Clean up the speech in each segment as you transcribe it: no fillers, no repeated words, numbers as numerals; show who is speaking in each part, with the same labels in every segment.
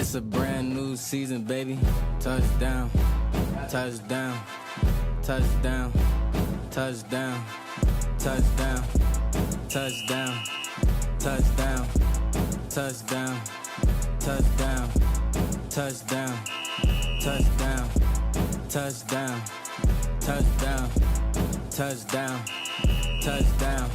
Speaker 1: It's a brand new season, baby. Touchdown, touchdown, touchdown, touchdown, touchdown, touchdown, touchdown, touchdown, touchdown, touchdown, touchdown, touchdown, touchdown, touchdown, touchdown,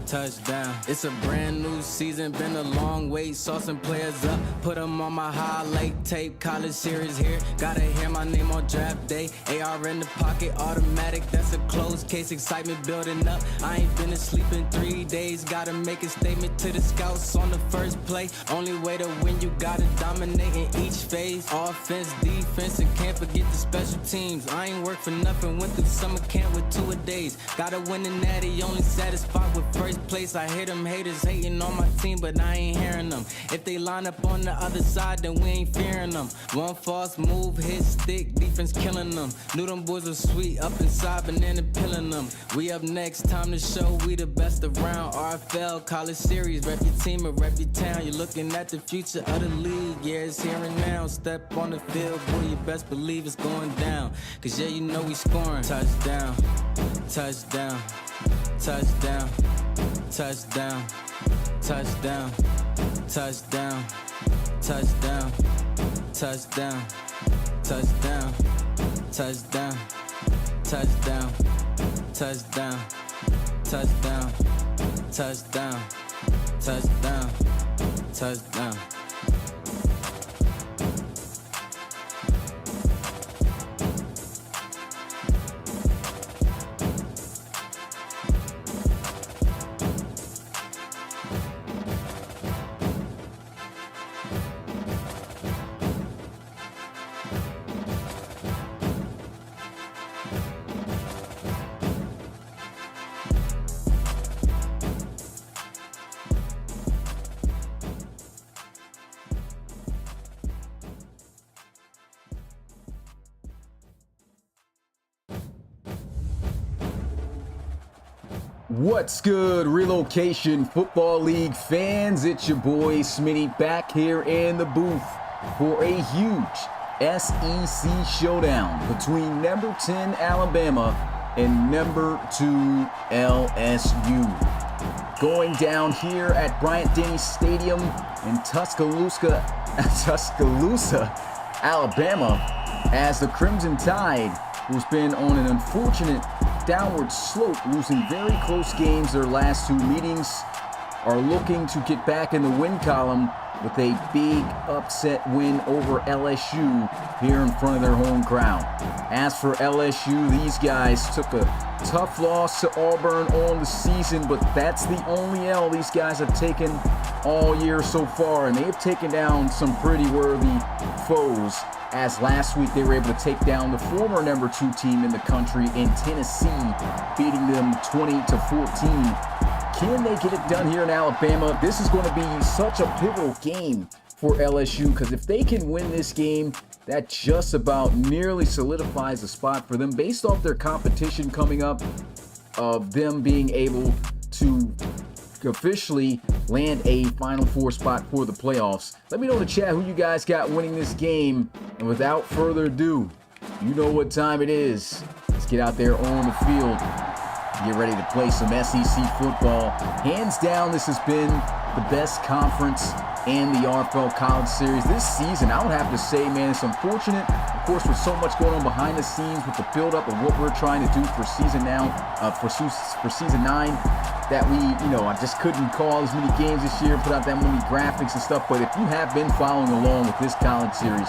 Speaker 1: touchdown. It's a brand new season, been a long wait. Saw some players up, put them on my highlight tape. College series here, gotta hear my name on draft day. AR in the pocket, automatic, that's a closed case. Excitement building up, I ain't been asleep in 3 days. Gotta make a statement to the scouts on the first play. Only way to win, you gotta dominate in each phase. Offense, defense, and can't forget the special teams. I ain't work for nothing, went through summer camp with 2-a-days. Gotta win the natty, only satisfied with first place. I hear them haters hating on my team, but I ain't hearing them. If they line up on the other side, then we ain't fearing them. One false move, hit stick, defense killing them. Knew them boys were sweet, up inside, banana peeling them. We up next, time to show we the best around. RFL, college series, rep your team and rep your town. You're looking at the future of the league, yeah, it's here and now. Step on the field, boy, you best believe it's going down. Cause yeah, you know we scoring. Touchdown, touchdown, touchdown, touchdown, touchdown, touchdown, touchdown, touchdown, touchdown, touchdown, touchdown, touchdown, touchdown, touchdown, touchdown, touchdown.
Speaker 2: What's good, Relocation Football League fans? It's your boy Smitty back here in the booth for a huge SEC showdown between number 10 Alabama and number 2 LSU. Going down here at Bryant-Denny Stadium in Tuscaloosa, Alabama, as the Crimson Tide, who's been on an unfortunate downward slope, losing very close games their last 2 meetings, are looking to get back in the win column with a big upset win over LSU here in front of their home crowd. As for LSU, these guys took a tough loss to Auburn on the season, but that's the only L these guys have taken all year so far, and they've taken down some pretty worthy foes, as last week they were able to take down the former number 2 team in the country in Tennessee, beating them 20-14. Can they get it done here in Alabama? This is going to be such a pivotal game for LSU, because if they can win this game, that just about nearly solidifies a spot for them based off their competition coming up, of them being able to officially land a Final Four spot for the playoffs. Let me know in the chat who you guys got winning this game. And without further ado, you know what time it is. Let's get out there on the field. Get ready to play some SEC football. Hands down, this has been the best conference in the RFL College Series this season. I would have to say, man, it's unfortunate, of course, with so much going on behind the scenes with the build-up of what we're trying to do for season for season 9, that we, I just couldn't call as many games this year, put out that many graphics and stuff. But if you have been following along with this college series,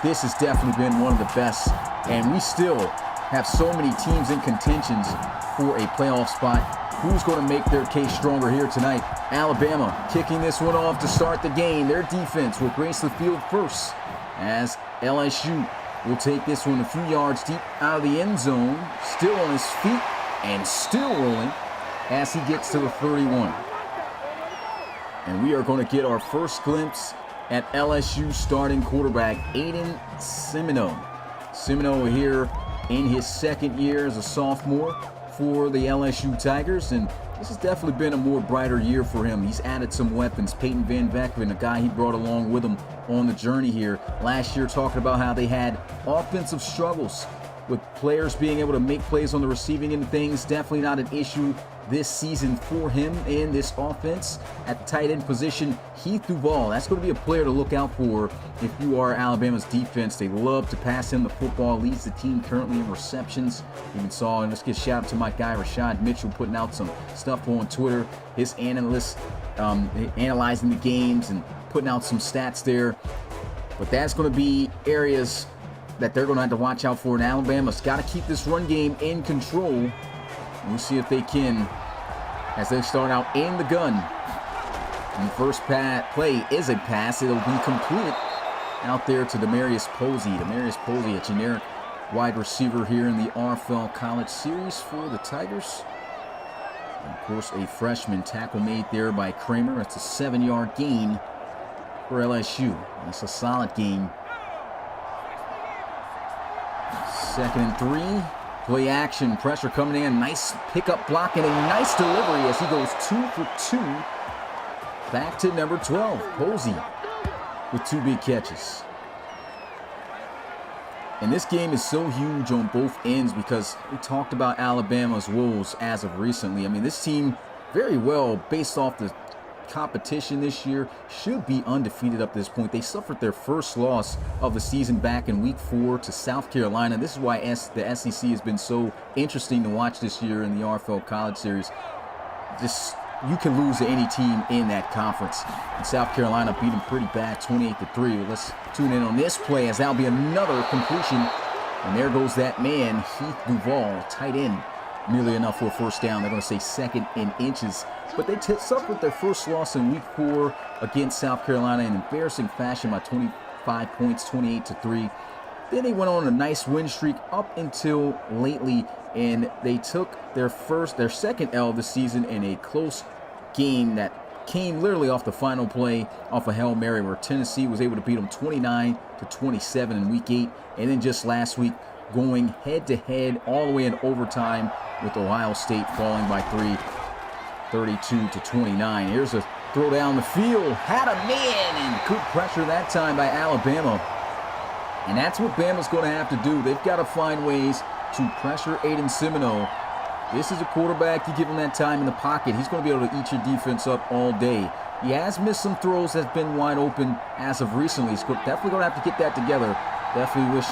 Speaker 2: this has definitely been one of the best, and we still have so many teams in contentions for a playoff spot. Who's going to make their case stronger here tonight? Alabama kicking this one off to start the game. Their defense will grace the field first, as LSU will take this one a few yards deep out of the end zone. Still on his feet and still rolling as he gets to the 31. And we are going to get our first glimpse at LSU starting quarterback Aiden Seminole. Seminole here in his second year as a sophomore for the LSU Tigers, and this has definitely been a more brighter year for him. He's added some weapons. Peyton Van Veckeren, a guy he brought along with him on the journey here. Last year talking about how they had offensive struggles with players being able to make plays on the receiving end of things. Definitely not an issue this season for him in this offense. At the tight end position, Heath Duval. That's going to be a player to look out for if you are Alabama's defense. They love to pass him the football. Leads the team currently in receptions. Even saw, and let's give a shout out to my guy Rashad Mitchell putting out some stuff on Twitter. His analysts analyzing the games and putting out some stats there. But that's going to be areas that they're going to have to watch out for in Alabama's got to keep this run game in control. We'll see if they can as they start out in the gun. And the first play is a pass. It'll be completed out there to Demarius Posey. Demarius Posey, a generic wide receiver here in the RFL College Series for the Tigers. And of course, a freshman tackle made there by Kramer. It's a 7-yard gain for LSU. That's a solid gain. 2nd and 3. Play action, pressure coming in, nice pickup block and a nice delivery as he goes 2 for 2. Back to number 12, Posey with 2 big catches. And this game is so huge on both ends because we talked about Alabama's woes as of recently. I mean, this team very well, based off the competition this year, should be undefeated up to this point. They suffered their first loss of the season back in week 4 to South Carolina. This is why the SEC has been so interesting to watch this year in the RFL College Series. Just, you can lose to any team in that conference. And South Carolina beat them pretty bad, 28-3. Let's tune in on this play as that'll be another completion. And there goes that man, Heath Duval, tight end. Nearly enough for a first down. They're going to say 2nd and inches. But they suffered their first loss in week 4 against South Carolina in embarrassing fashion by 25 points, 28-3. Then they went on a nice win streak up until lately, and they took their 2nd L of the season in a close game that came literally off the final play off a Hail Mary where Tennessee was able to beat them 29-27 in week 8. And then just last week, going head-to-head all the way in overtime with Ohio State falling by 3, 32-29. Here's a throw down the field. Had a man and good pressure that time by Alabama. And that's what Bama's going to have to do. They've got to find ways to pressure Aiden Semino. This is a quarterback. You give him that time in the pocket, he's going to be able to eat your defense up all day. He has missed some throws that's been wide open as of recently. He's definitely going to have to get that together. Definitely wish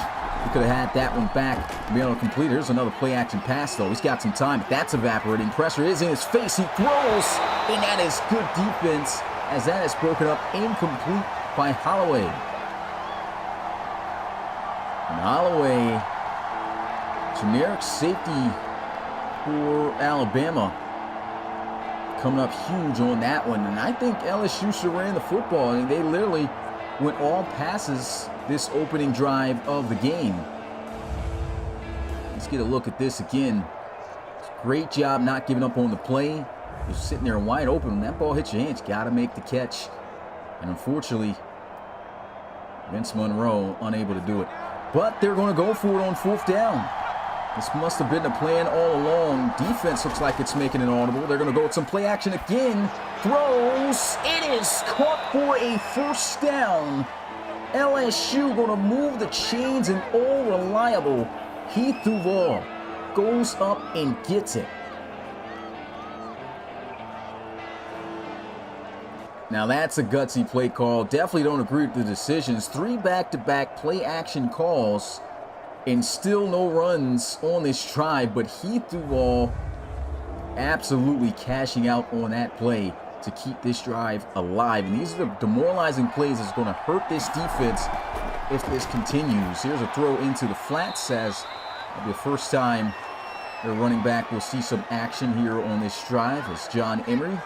Speaker 2: we could have had that one back to be able to complete. Here's another play-action pass, though. He's got some time, but that's evaporating. Pressure is in his face. He throws, and that is good defense as that is broken up incomplete by Holloway. And Holloway, generic safety for Alabama, coming up huge on that one. And I think LSU should ran the football. I mean, they literally went all passes this opening drive of the game. Let's get a look at this again. Great job not giving up on the play. You're sitting there wide open. When that ball hits your hands, got to make the catch. And unfortunately, Vince Monroe unable to do it. But they're going to go for it on 4th down. This must have been the plan all along. Defense looks like it's making it audible. They're going to go with some play action again. Throws. It is caught for a first down. LSU going to move the chains, and all reliable Heath Duval goes up and gets it. Now that's a gutsy play call. Definitely don't agree with the decisions. 3 back-to-back play action calls and still no runs on this drive, but Heath Duval absolutely cashing out on that play to keep this drive alive. And these are the demoralizing plays that's going to hurt this defense if this continues. Here's a throw into the flats as the first time their running back will see some action here on this drive is John Emery.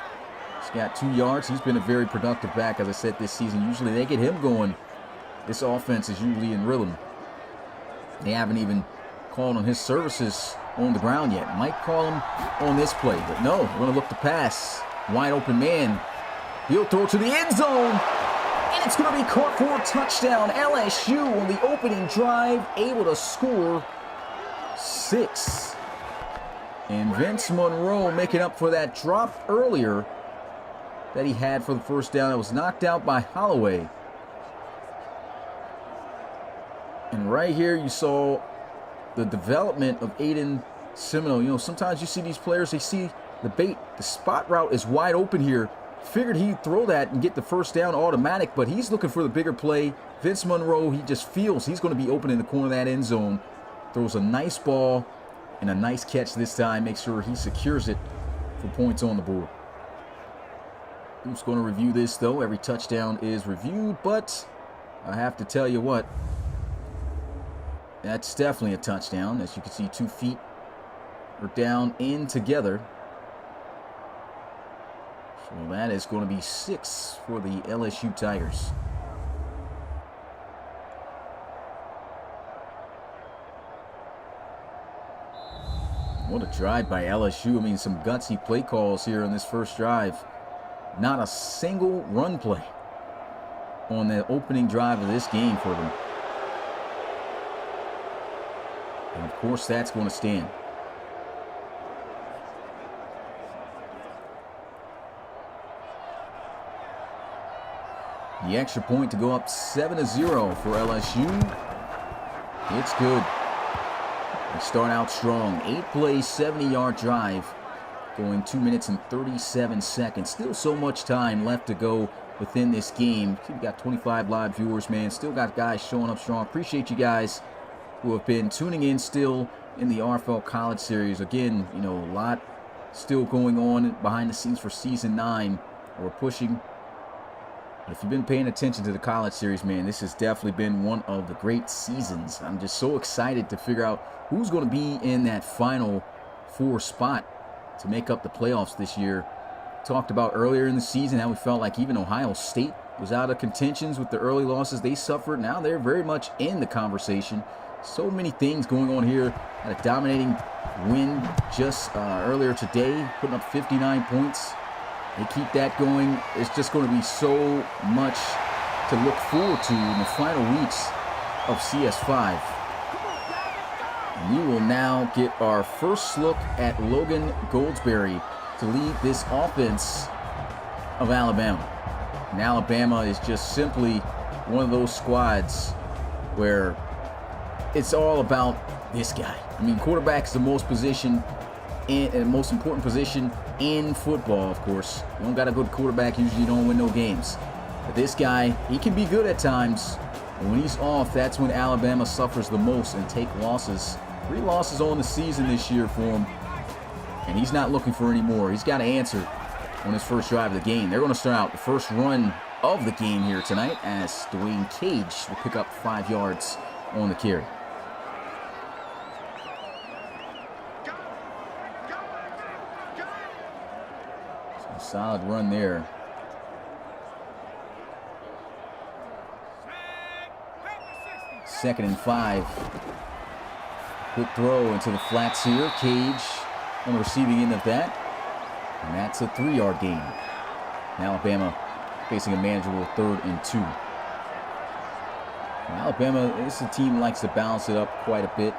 Speaker 2: He's got 2 yards. He's been a very productive back, as I said, this season. Usually they get him going. This offense is usually in rhythm. They haven't even called on his services on the ground yet. Might call him on this play, but no, we're going to look to pass. Wide open man. He'll throw to the end zone, and it's going to be caught for a touchdown. LSU on the opening drive, able to score 6. And Vince Monroe making up for that drop earlier that he had for the first down. That was knocked out by Holloway. And right here you saw the development of Aiden Seminole. You know, sometimes you see these players, they see the bait. The spot route is wide open here. Figured he'd throw that and get the first down automatic, but he's looking for the bigger play. Vince Monroe, he just feels he's going to be open in the corner of that end zone. Throws a nice ball and a nice catch this time. Make sure he secures it for points on the board. Who's going to review this, though? Every touchdown is reviewed, but I have to tell you what, that's definitely a touchdown. As you can see, 2 feet are down in together. So that is going to be 6 for the LSU Tigers. What a drive by LSU. I mean, some gutsy play calls here on this first drive. Not a single run play on the opening drive of this game for them. And of course, that's going to stand. The extra point to go up 7-0 for LSU. It's good. They start out strong. 8-play, 70-yard drive. Going 2 minutes and 37 seconds. Still so much time left to go within this game. We've got 25 live viewers, man. Still got guys showing up strong. Appreciate you guys who have been tuning in still in the RFL College Series. Again, you know, a lot still going on behind the scenes for Season 9. We're pushing. But if you've been paying attention to the College Series, man, this has definitely been one of the great seasons. I'm just so excited to figure out who's going to be in that Final Four spot to make up the playoffs this year. Talked about earlier in the season how we felt like even Ohio State was out of contentions with the early losses they suffered. Now they're very much in the conversation. So many things going on here. Had a dominating win just earlier today, putting up 59 points. They keep that going. It's just going to be so much to look forward to in the final weeks of CS5. And we will now get our first look at Logan Goldsberry to lead this offense of Alabama. And Alabama is just simply one of those squads where it's all about this guy. I mean, quarterback is the most important position in football, of course. You don't got a good quarterback, usually you don't win no games. But this guy, he can be good at times. And when he's off, that's when Alabama suffers the most and take losses. 3 losses on the season this year for him. And he's not looking for any more. He's got to answer on his first drive of the game. They're going to start out the first run of the game here tonight as Dwayne Cage will pick up 5 yards on the carry. So a solid run there. Second and 5. Quick throw into the flats here. Cage on the receiving end of that. And that's a 3-yard gain. Alabama facing a manageable 3rd and 2. Alabama, this is a team that likes to balance it up quite a bit.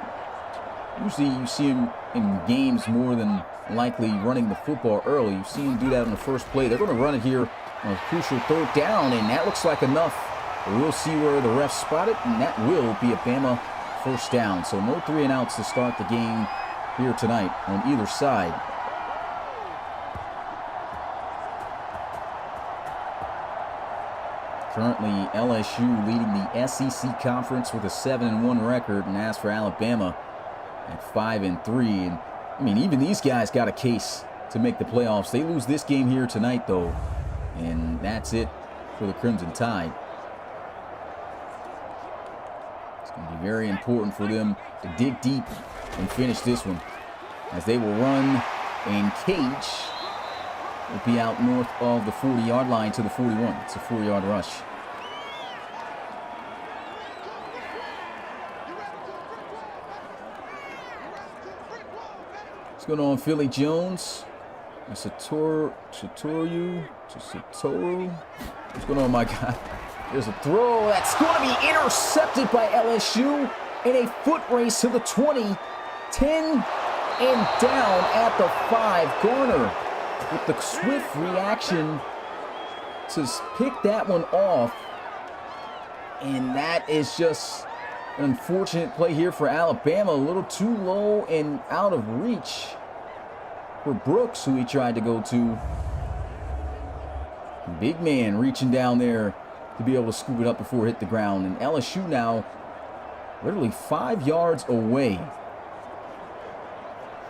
Speaker 2: Usually you see them in games more than likely running the football early. You see them do that on the first play. They're going to run it here on a crucial 3rd down, and that looks like enough. We'll see where the refs spot it, and that will be a Bama first down. So no 3 and outs to start the game here tonight on either side. Currently LSU leading the SEC conference with a 7-1 record, and as for Alabama at 5-3. And I mean, even these guys got a case to make the playoffs. They lose this game here tonight though, and that's it for the Crimson Tide. It's going to be very important for them to dig deep and finish this one, as they will run, and Cage will be out north of the 40-yard line to the 41. It's a 4-yard rush. What's going on, Philly Jones? Satoru. What's going on, my guy? There's a throw that's going to be intercepted by LSU in a foot race to the 20. 10 and down at the 5. Garner with the swift reaction to pick that one off. And that is just an unfortunate play here for Alabama. A little too low and out of reach for Brooks, who he tried to go to. Big man reaching down there to be able to scoop it up before it hit the ground. And LSU now literally 5 yards away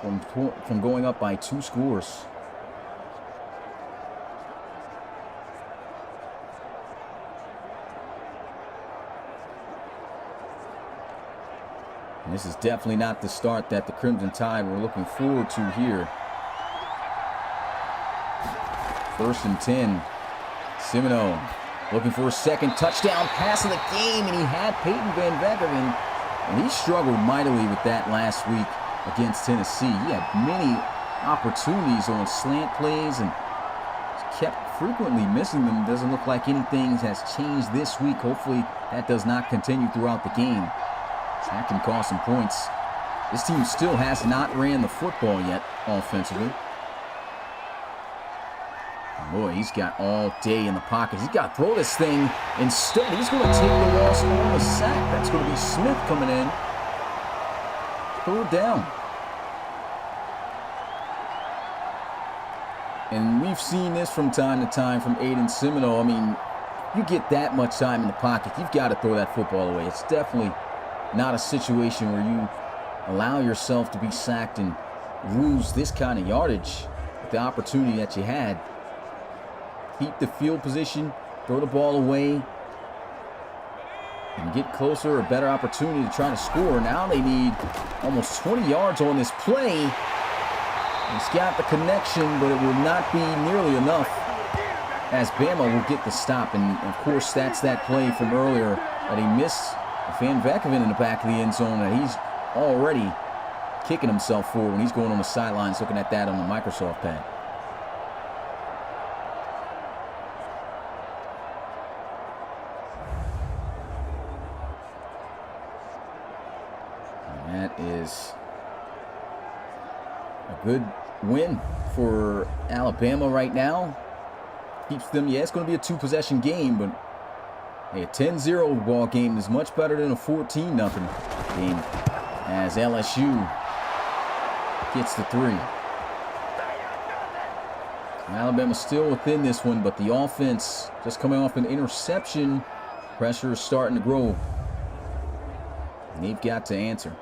Speaker 2: from going up by 2 scores. And this is definitely not the start that the Crimson Tide were looking forward to here. 1st and 10. Semino looking for a second touchdown pass of the game, and he had Peyton Van Vegeren, and he struggled mightily with that last week against Tennessee. He had many opportunities on slant plays and kept frequently missing them. Doesn't look like anything has changed this week. Hopefully that does not continue throughout the game. That can cost some points. This team still has not ran the football yet offensively. Boy, he's got all day in the pocket. He's got to throw this thing. Instead, he's going to take the loss on the sack. That's going to be Smith coming in. 3rd down. And we've seen this from time to time from Aiden Semino. I mean, you get that much time in the pocket, you've got to throw that football away. It's definitely not a situation where you allow yourself to be sacked and lose this kind of yardage with the opportunity that you had. Keep the field position, throw the ball away, and get closer, a better opportunity to try to score. Now they need almost 20 yards on this play. He's got the connection, but it will not be nearly enough as Bama will get the stop. And, of course, that's that play from earlier that he missed Van Vegeren in the back of the end zone, and he's already kicking himself for when he's going on the sidelines looking at that on the Microsoft pad. That is a good win for Alabama right now. Keeps them, yeah, it's going to be a 2-possession game, but a 10-0 ball game is much better than a 14-0 game as LSU gets the 3. Alabama still within this one, but the offense just coming off an interception. Pressure is starting to grow, and they've got to answer.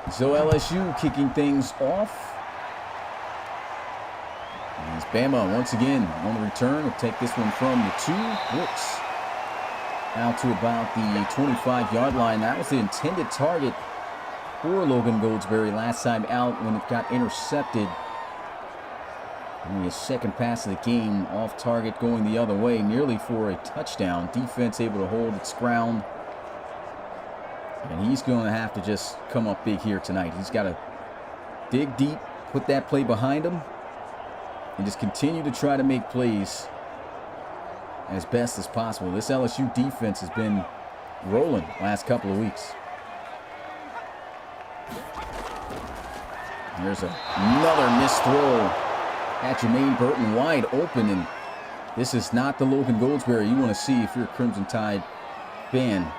Speaker 2: So LSU kicking things off. As Bama once again on the return will take this one from the 2. Brooks out to about the 25-yard line. That was the intended target for Logan Goldsberry last time out when it got intercepted. Only a second pass of the game off target going the other way, nearly for a touchdown. Defense able to hold its ground. And he's going to have to just come up big here tonight. He's got to dig deep, put that play behind him, and just continue to try to make plays as best as possible. This LSU defense has been rolling last couple of weeks. There's another missed throw at Jermaine Burton wide open, and this is not the Logan Goldsberry you want to see if you're a Crimson Tide fan.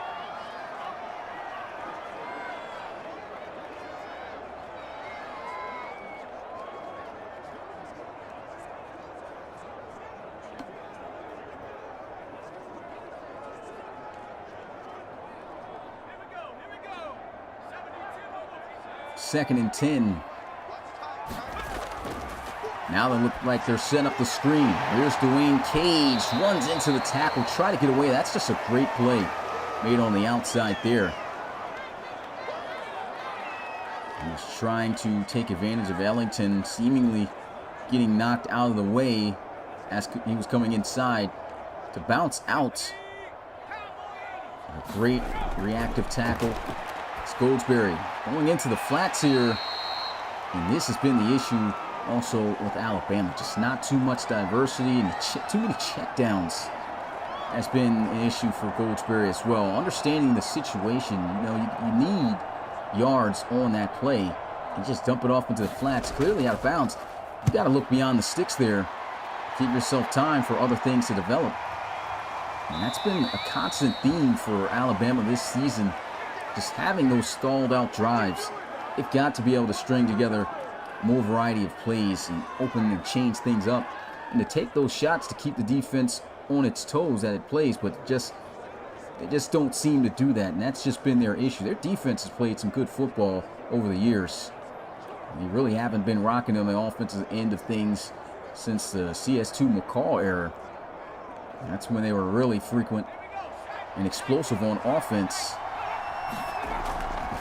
Speaker 2: Second and 10. Now they look like they're setting up the screen. Here's Dwayne Cage, runs into the tackle, try to get away. That's just a great play made on the outside there. He was trying to take advantage of Ellington seemingly getting knocked out of the way as he was coming inside. to bounce out. A great reactive tackle. It's Goldsberry going into the flats here. And this has been the issue also with Alabama. Just not too much diversity and too many checkdowns has been an issue for Goldsberry as well. Understanding the situation, you need yards on that play. And just dump it off into the flats, clearly out of bounds. You got to look beyond the sticks there. Give yourself time for other things to develop. And that's been a constant theme for Alabama this season. Just having those stalled out drives. They've got to be able to string together more variety of plays and open and change things up. And to take those shots to keep the defense on its toes that it plays, but they just don't seem to do that. And that's just been their issue. Their defense has played some good football over the years. They really haven't been rocking on the offensive end of things since the CS2 McCall era. And that's when they were really frequent and explosive on offense.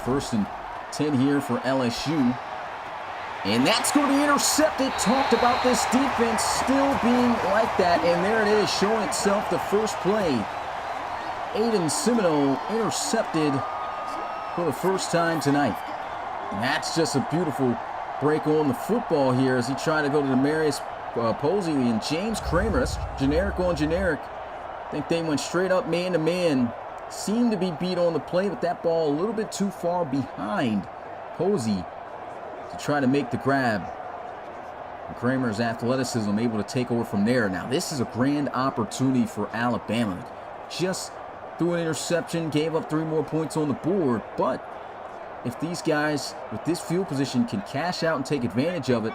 Speaker 2: First and 10 here for LSU. And that's going to be intercepted. Talked about this defense still being like that. And there it is, showing itself the first play. Aiden Semino intercepted for the first time tonight. And that's just a beautiful break on the football here as he tried to go to Demarius Posey and James Kramer. That's generic on generic. I think they went straight up man-to-man. Seemed to be beat on the play, but that ball a little bit too far behind Posey to try to make the grab. And Kramer's athleticism able to take over from there. Now this is a grand opportunity for Alabama. Just threw an interception, gave up 3 more points on the board, but if these guys with this field position can cash out and take advantage of it,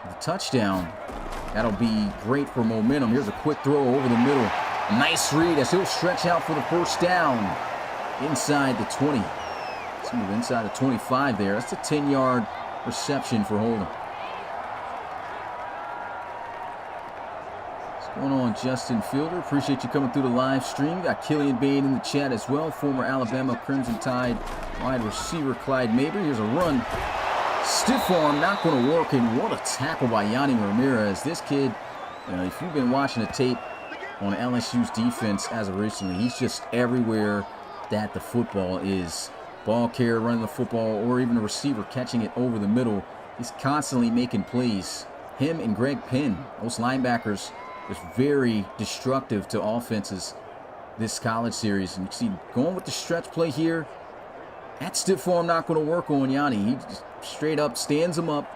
Speaker 2: the touchdown, that'll be great for momentum. Here's a quick throw over the middle. Nice read as he'll stretch out for the first down inside the 20. Let's move inside the 25 there. That's a 10-yard reception for Holden. What's going on, Justin Fielder? Appreciate you coming through the live stream. Got Killian Bain in the chat as well. Former Alabama Crimson Tide wide receiver Clyde Mabry. Here's a run. Stiff arm, not going to work. And what a tackle by Yanni Ramirez. This kid, if you've been watching the tape on LSU's defense as of recently, he's just everywhere that the football is. Ball carrier running the football, or even a receiver catching it over the middle. He's constantly making plays. Him and Greg Penn, those linebackers, is very destructive to offenses this college series. And you see, going with the stretch play here, that stiff arm not going to work on Yanni. He just straight up stands him up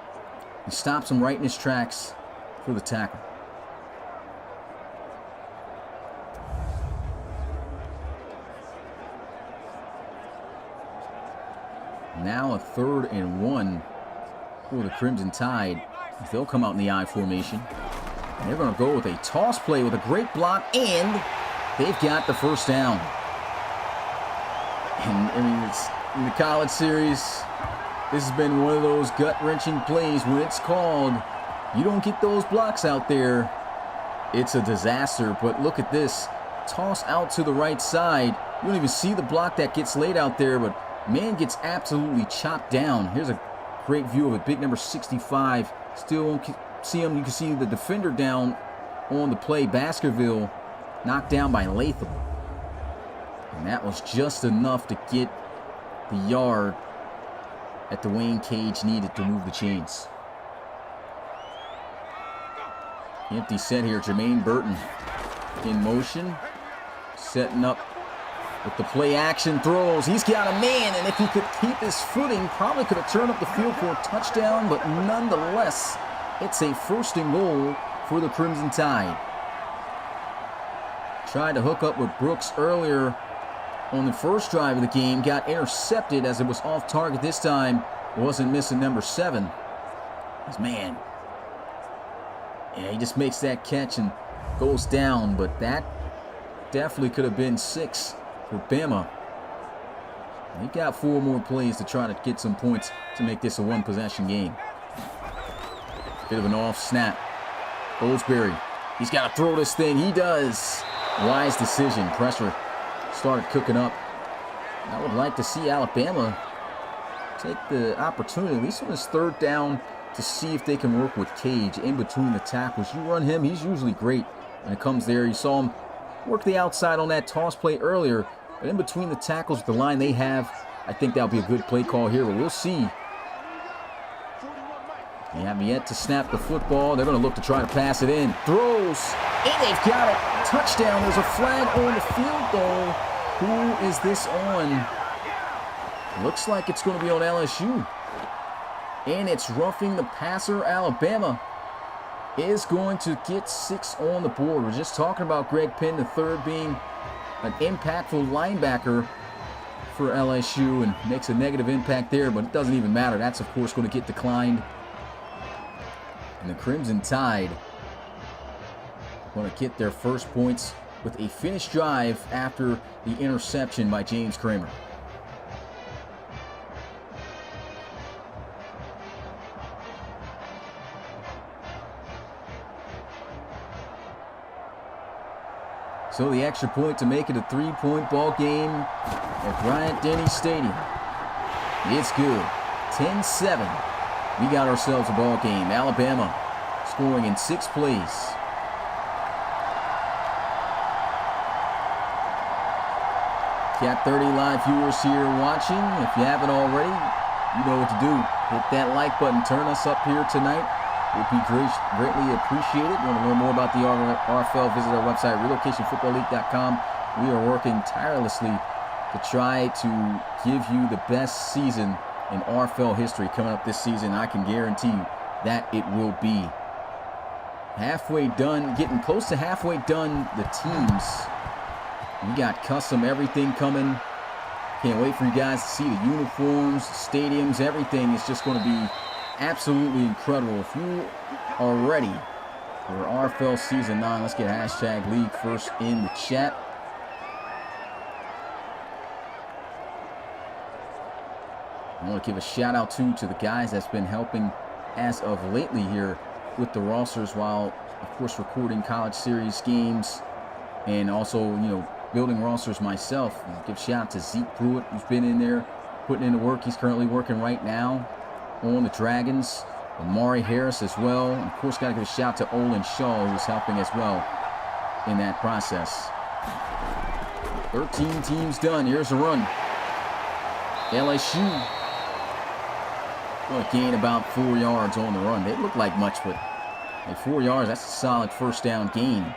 Speaker 2: and stops him right in his tracks for the tackle. Now a 3rd and 1 for the Crimson Tide. They'll come out in the I formation. And they're going to go with a toss play with a great block, and they've got the first down. And I mean, it's in the college series, this has been one of those gut-wrenching plays when it's called. You don't get those blocks out there, it's a disaster. But look at this. Toss out to the right side. You don't even see the block that gets laid out there, but man gets absolutely chopped down. Here's a great view of it. Big number 65. Still won't see him. You can see the defender down on the play. Baskerville knocked down by Latham. And that was just enough to get the yard that Dwayne Cage needed to move the chains. Empty set here. Jermaine Burton in motion. Setting up with the play action throws. He's got a man, and if he could keep his footing, probably could have turned up the field for a touchdown, but nonetheless, it's a 1st and goal for the Crimson Tide. Tried to hook up with Brooks earlier on the first drive of the game, got intercepted as it was off target this time. Wasn't missing number 7. His man. Yeah, he just makes that catch and goes down, but that definitely could have been 6 for Bama. He got 4 more plays to try to get some points to make this a 1-possession game. Bit of an off snap. Goldsberry, he's got to throw this thing. He does. Wise decision. Pressure started cooking up. I would like to see Alabama take the opportunity, at least on this 3rd down, to see if they can work with Cage in between the tackles. You run him, he's usually great when it comes there. You saw him work the outside on that toss play earlier, but in between the tackles, the line they have, I think that'll be a good play call here, but we'll see. They have yet to snap the football. They're going to look to try to pass it in. Throws, and they've got it. Touchdown. There's a flag on the field, though. Who is this on? Looks like it's going to be on LSU. And it's roughing the passer. Alabama is going to get 6 on the board. We're just talking about Greg Penn III being an impactful linebacker for LSU and makes a negative impact there, but it doesn't even matter. That's, of course, going to get declined. And the Crimson Tide going to get their first points with a finished drive after the interception by James Kramer. So the extra point to make it a 3-point ball game at Bryant-Denny Stadium. It's good. 10-7. We got ourselves a ball game. Alabama scoring in 6 plays. Got 30 live viewers here watching. If you haven't already, you know what to do. Hit that like button. Turn us up here tonight. It would be greatly appreciated. You want to learn more about the RFL, visit our website, relocationfootballleague.com. We are working tirelessly to try to give you the best season in RFL history coming up this season. I can guarantee you that it will be. Halfway done, getting close to halfway done, the teams. We got custom everything coming. Can't wait for you guys to see the uniforms, stadiums, everything. It's just going to be absolutely incredible. If you are ready for RFL Season 9, let's get hashtag League First in the chat. I want to give a shout out to the guys that's been helping as of lately here with the rosters while, of course, recording college series games and also, you know, building rosters myself. I'll give a shout out to Zeke Pruitt, who's been in there putting in the work. He's currently working right now on the Dragons. Amari Harris as well. And of course, got to give a shout out to Olin Shaw, who's helping as well in that process. 13 teams done. Here's a run. LSU going to gain about 4 yards on the run. They look like much, but at 4 yards, that's a solid first down gain.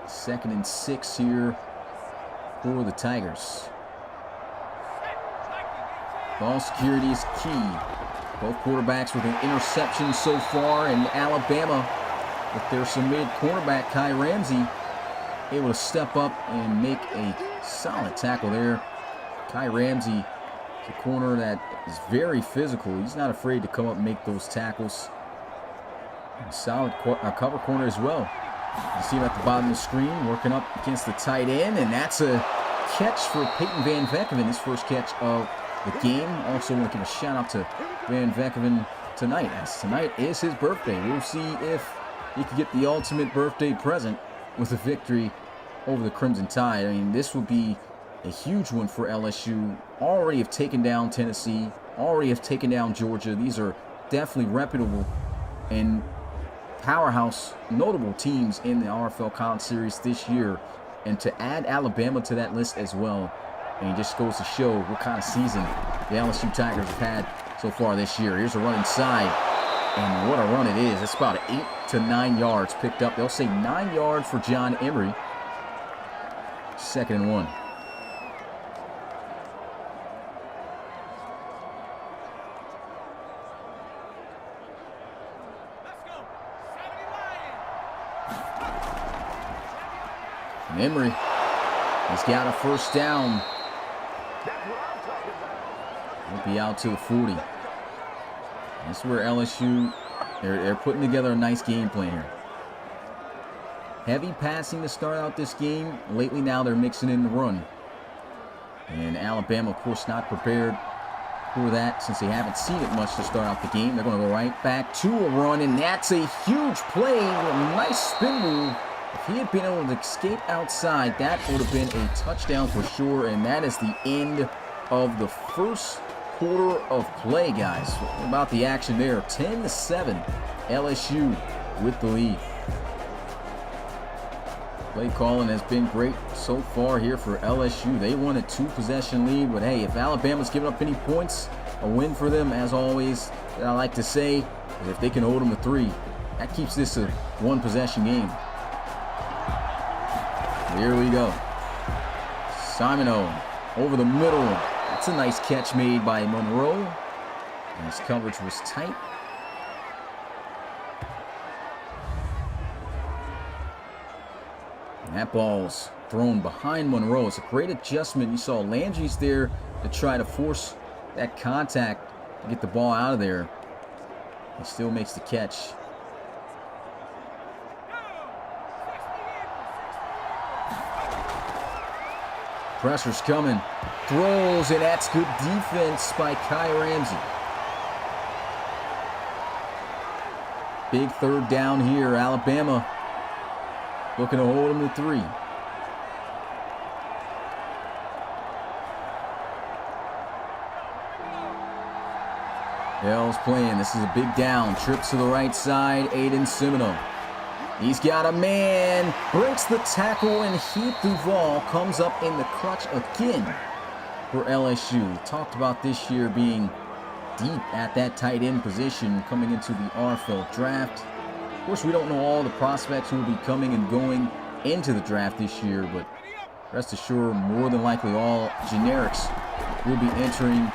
Speaker 2: Second and 6 here for the Tigers. Ball security is key. Both quarterbacks with an interception so far, and Alabama, with their submitted cornerback, Kai Ramsey, able to step up and make a solid tackle there. Kai Ramsey is a corner that is very physical. He's not afraid to come up and make those tackles. A solid cover corner as well. You see him at the bottom of the screen, working up against the tight end, and that's a catch for Peyton Van Veckenen, his first catch of the game. Also want to give a shout out to Van Veckenen tonight, as tonight is his birthday. We'll see if he can get the ultimate birthday present with a victory over the Crimson Tide. I mean, this would be a huge one for LSU. Already have taken down Tennessee, already have taken down Georgia. These are definitely reputable and powerhouse, notable teams in the RFL College Series this year. And to add Alabama to that list as well, and it just goes to show what kind of season the LSU Tigers have had so far this year. Here's a run inside, and what a run it is. It's about 8 to 9 yards picked up. They'll say 9 yards for John Emery. 2nd and 1. And Emery, he's got a first down. He'll be out to the 40. That's where LSU, they're putting together a nice game plan here. Heavy passing to start out this game. Lately now they're mixing in the run. And Alabama, of course, not prepared for that since they haven't seen it much to start out the game. They're going to go right back to a run, and that's a huge play. A nice spin move If he had been able to escape outside, that would have been a touchdown for sure. And that is the end of the first quarter of play, guys. What about the action there? 10-7, LSU with the lead. Play calling has been great so far here for LSU. They won a 2-possession lead, but hey, if Alabama's giving up any points, a win for them, as always. I like to say, if they can hold them to 3, that keeps this a 1-possession game. Here we go. Simon over the middle. That's a nice catch made by Monroe. And his coverage was tight. And that ball's thrown behind Monroe. It's a great adjustment. You saw Landry's there to try to force that contact to get the ball out of there. He still makes the catch. Pressure's coming. Throws, and that's good defense by Kai Ramsey. Big third down here. Alabama looking to hold him to 3. Bell's playing. This is a big down. Trips to the right side. Aiden Semino. He's got a man. Breaks the tackle, and Heath Duval comes up in the clutch again for LSU. We talked about this year being deep at that tight end position coming into the RFL draft. Of course, we don't know all the prospects who will be coming and going into the draft this year, but rest assured, more than likely all generics will be entering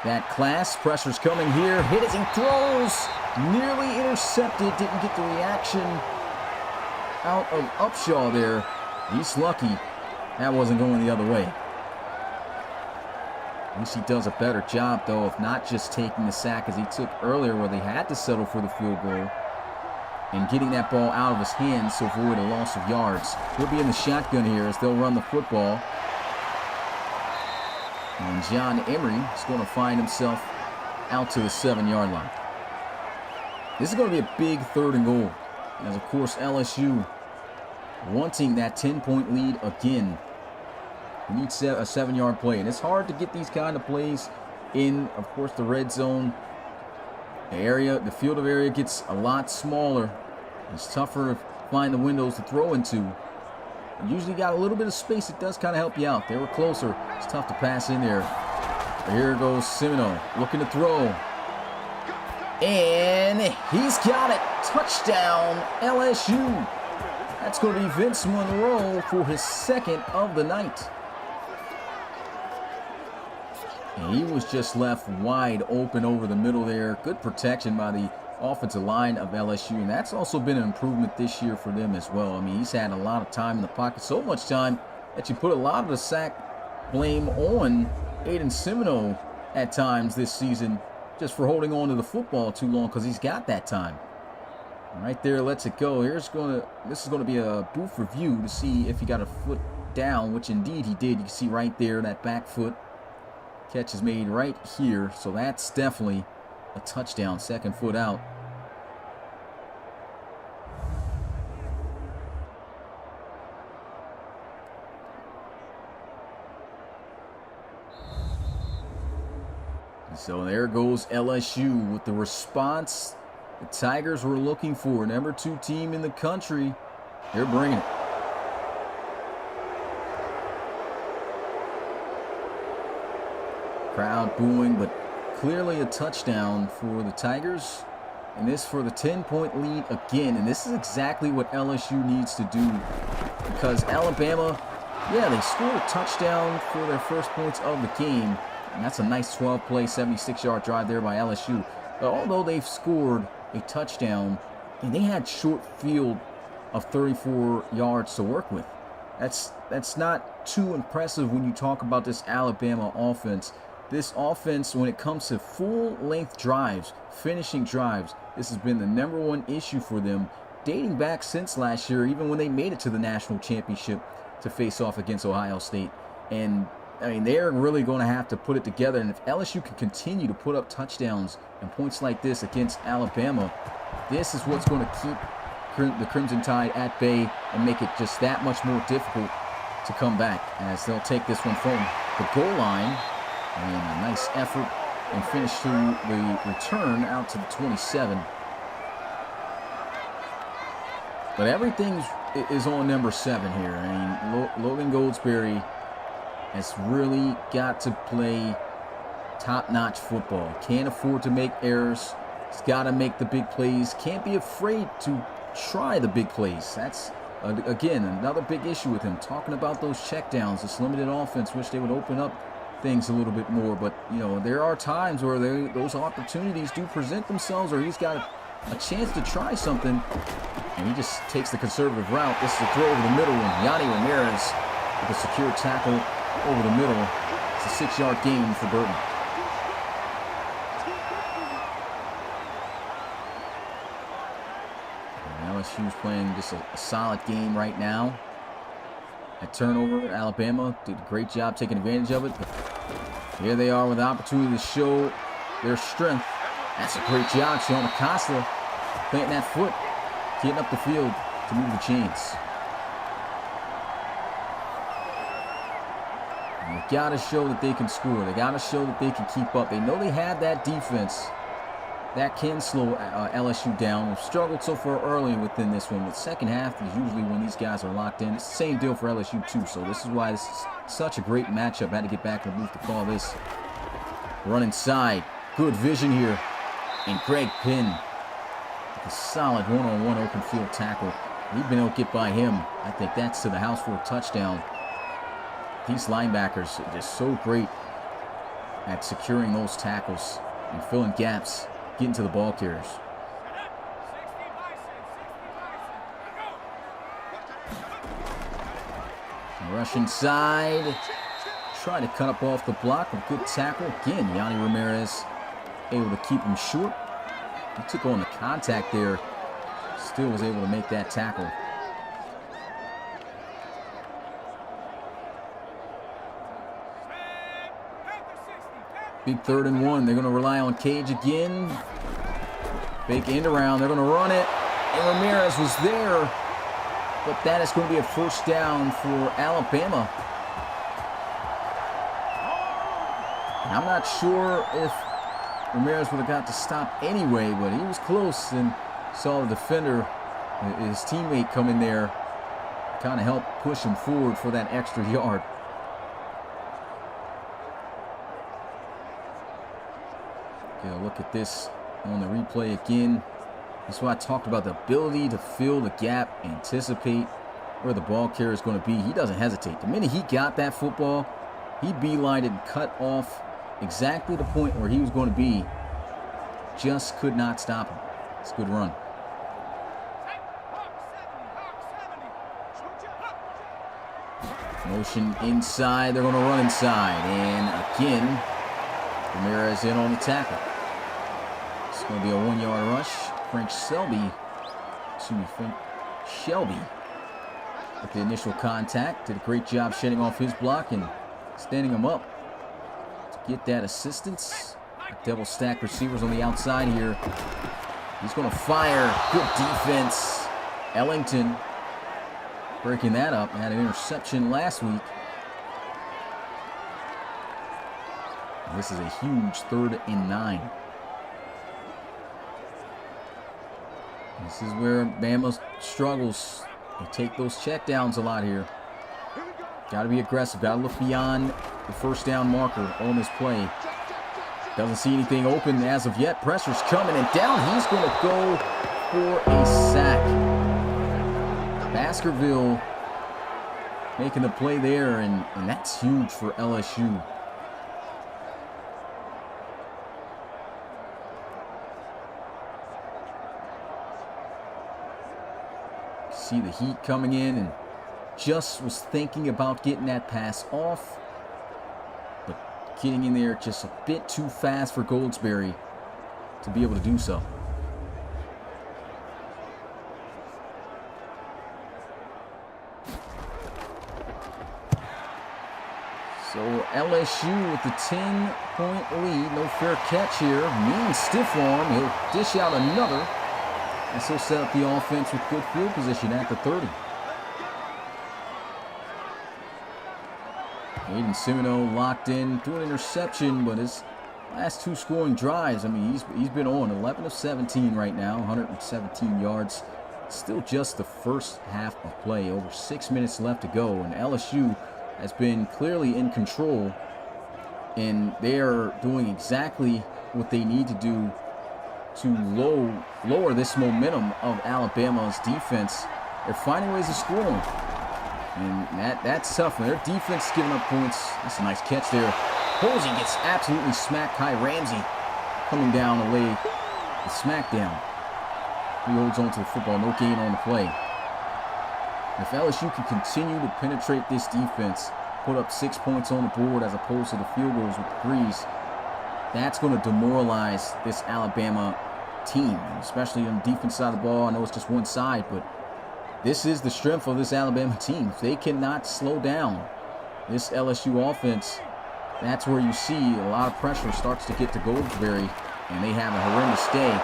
Speaker 2: that class. Pressure's coming here. Hit as he throws. Nearly intercepted. Didn't get the reaction out of Upshaw there. He's lucky that wasn't going the other way. At least he does a better job, though, of not just taking the sack as he took earlier where they had to settle for the field goal and getting that ball out of his hands to avoid a loss of yards. He'll be in the shotgun here as they'll run the football. And John Emery is going to find himself out to the 7-yard line. This is going to be a big 3rd and goal. As, of course, LSU wanting that 10-point lead again. We need a 7-yard play. And it's hard to get these kind of plays in, of course, the red zone. The field of area gets a lot smaller. It's tougher to find the windows to throw into. You usually got a little bit of space. It does kind of help you out. They were closer. It's tough to pass in there. But here goes Semino looking to throw. And he's got it. Touchdown, LSU. That's going to be Vince Monroe for his 2nd of the night. And he was just left wide open over the middle there. Good protection by the offensive line of LSU. And that's also been an improvement this year for them as well. I mean, he's had a lot of time in the pocket. So much time that you put a lot of the sack blame on Aiden Semino at times this season, just for holding on to the football too long, because he's got that time. Right there, lets it go. This is going to be a booth review to see if he got a foot down, which indeed he did. You can see right there that back foot catch is made right here. So that's definitely a touchdown, 2nd foot out. So there goes LSU with the response the Tigers were looking for. Number 2 team in the country. They're bringing it. Crowd booing, but clearly a touchdown for the Tigers. And this for the 10-point lead again. And this is exactly what LSU needs to do. Because Alabama, they scored a touchdown for their first points of the game. And that's a nice 12-play, 76-yard drive there by LSU. But although they've scored a touchdown, and they had short field of 34 yards to work with. That's not too impressive when you talk about this Alabama offense. This offense, when it comes to full-length drives, finishing drives, this has been the number 1 issue for them dating back since last year, even when they made it to the national championship to face off against Ohio State. And I mean, they're really going to have to put it together. And if LSU can continue to put up touchdowns and points like this against Alabama, this is what's going to keep the Crimson Tide at bay and make it just that much more difficult to come back, as they'll take this one from the goal line. And a nice effort and finish to the return out to the 27. But everything is on number 7 here. I mean, Logan Goldsberry has really got to play top-notch football. Can't afford to make errors. He's got to make the big plays. Can't be afraid to try the big plays. That's, again, another big issue with him. Talking about those checkdowns, this limited offense, wish they would open up things a little bit more. But, you know, there are times where those opportunities do present themselves, or he's got a chance to try something, and he just takes the conservative route. This is a throw over the middle, and Yanni Ramirez with a secure tackle over the middle. It's a 6-yard gain for Burton. LSU's playing just a solid game right now. At turnover, Alabama did a great job taking advantage of it. But here they are with the opportunity to show their strength. That's a great job, Sean Acosta planting that foot, getting up the field to move the chains. And they got to show that they can score. They got to show that they can keep up. They know they have that defense that can slow LSU down. We've struggled so far early within this one. The second half is usually when these guys are locked in. It's the same deal for LSU too. So this is why this is such a great matchup. I had to get back and move to call this. Run inside. Good vision here. And Greg Penn with a solid one-on-one open field tackle. We've been able to get by him. I think that's to the house for a touchdown. These linebackers are just so great at securing those tackles and filling gaps, getting to the ball carriers. Rush inside. Try to cut up off the block. A good tackle. Again, Yanni Ramirez able to keep him short. He took on the contact there. Still was able to make that tackle. Big 3rd and 1. They're going to rely on Cage again. Big end around. They're going to run it. And Ramirez was there. But that is going to be a first down for Alabama. And I'm not sure if Ramirez would have got to stop anyway, but he was close and saw the defender, his teammate, come in there, kind of help push him forward for that extra yard. Okay, look at this on the replay again. That's why I talked about the ability to fill the gap, anticipate where the ball carrier is going to be. He doesn't hesitate. The minute he got that football, he beelined it and cut off exactly the point where he was going to be. Just could not stop him. It's a good run. Motion inside. They're going to run inside. And again, Ramirez in on the tackle. It's going to be a 1-yard rush. Frank Shelby with the initial contact. Did a great job shedding off his block and standing him up to get that assistance. Double stack receivers on the outside here. He's going to fire. Good defense. Ellington breaking that up. Had an interception last week. And this is a huge 3rd and 9. This is where Bama struggles. They take those checkdowns a lot here. Got to be aggressive. Got to look beyond the first down marker on this play. Doesn't see anything open as of yet. Pressure's coming and down. He's going to go for a sack. Baskerville making the play there, and that's huge for LSU. See the heat coming in, and just was thinking about getting that pass off, but getting in there just a bit too fast for Goldsberry to be able to do so. So LSU with the 10-point lead. No fair catch here. Mean stiff arm. He'll dish out another. And so set up the offense with good field position at the 30. Aiden Simino locked in, threw an interception, but his last 2 scoring drives, I mean, he's been on 11 of 17 right now, 117 yards. Still just the first half of play, over 6 minutes left to go, and LSU has been clearly in control, and they are doing exactly what they need to do to lower this momentum of Alabama's defense. They're finding ways to score. And that's tough. Their defense is giving up points. That's a nice catch there. Posey gets absolutely smacked. Kai Ramsey coming down to lay the smackdown. He holds on to the football. No gain on the play. If LSU can continue to penetrate this defense, put up 6 points on the board as opposed to the field goals with the threes, that's going to demoralize this Alabama team, especially on the defense side of the ball. I know it's just one side, but this is the strength of this Alabama team. If they cannot slow down this LSU offense, that's where you see a lot of pressure starts to get to Goldsberry, and they have a horrendous day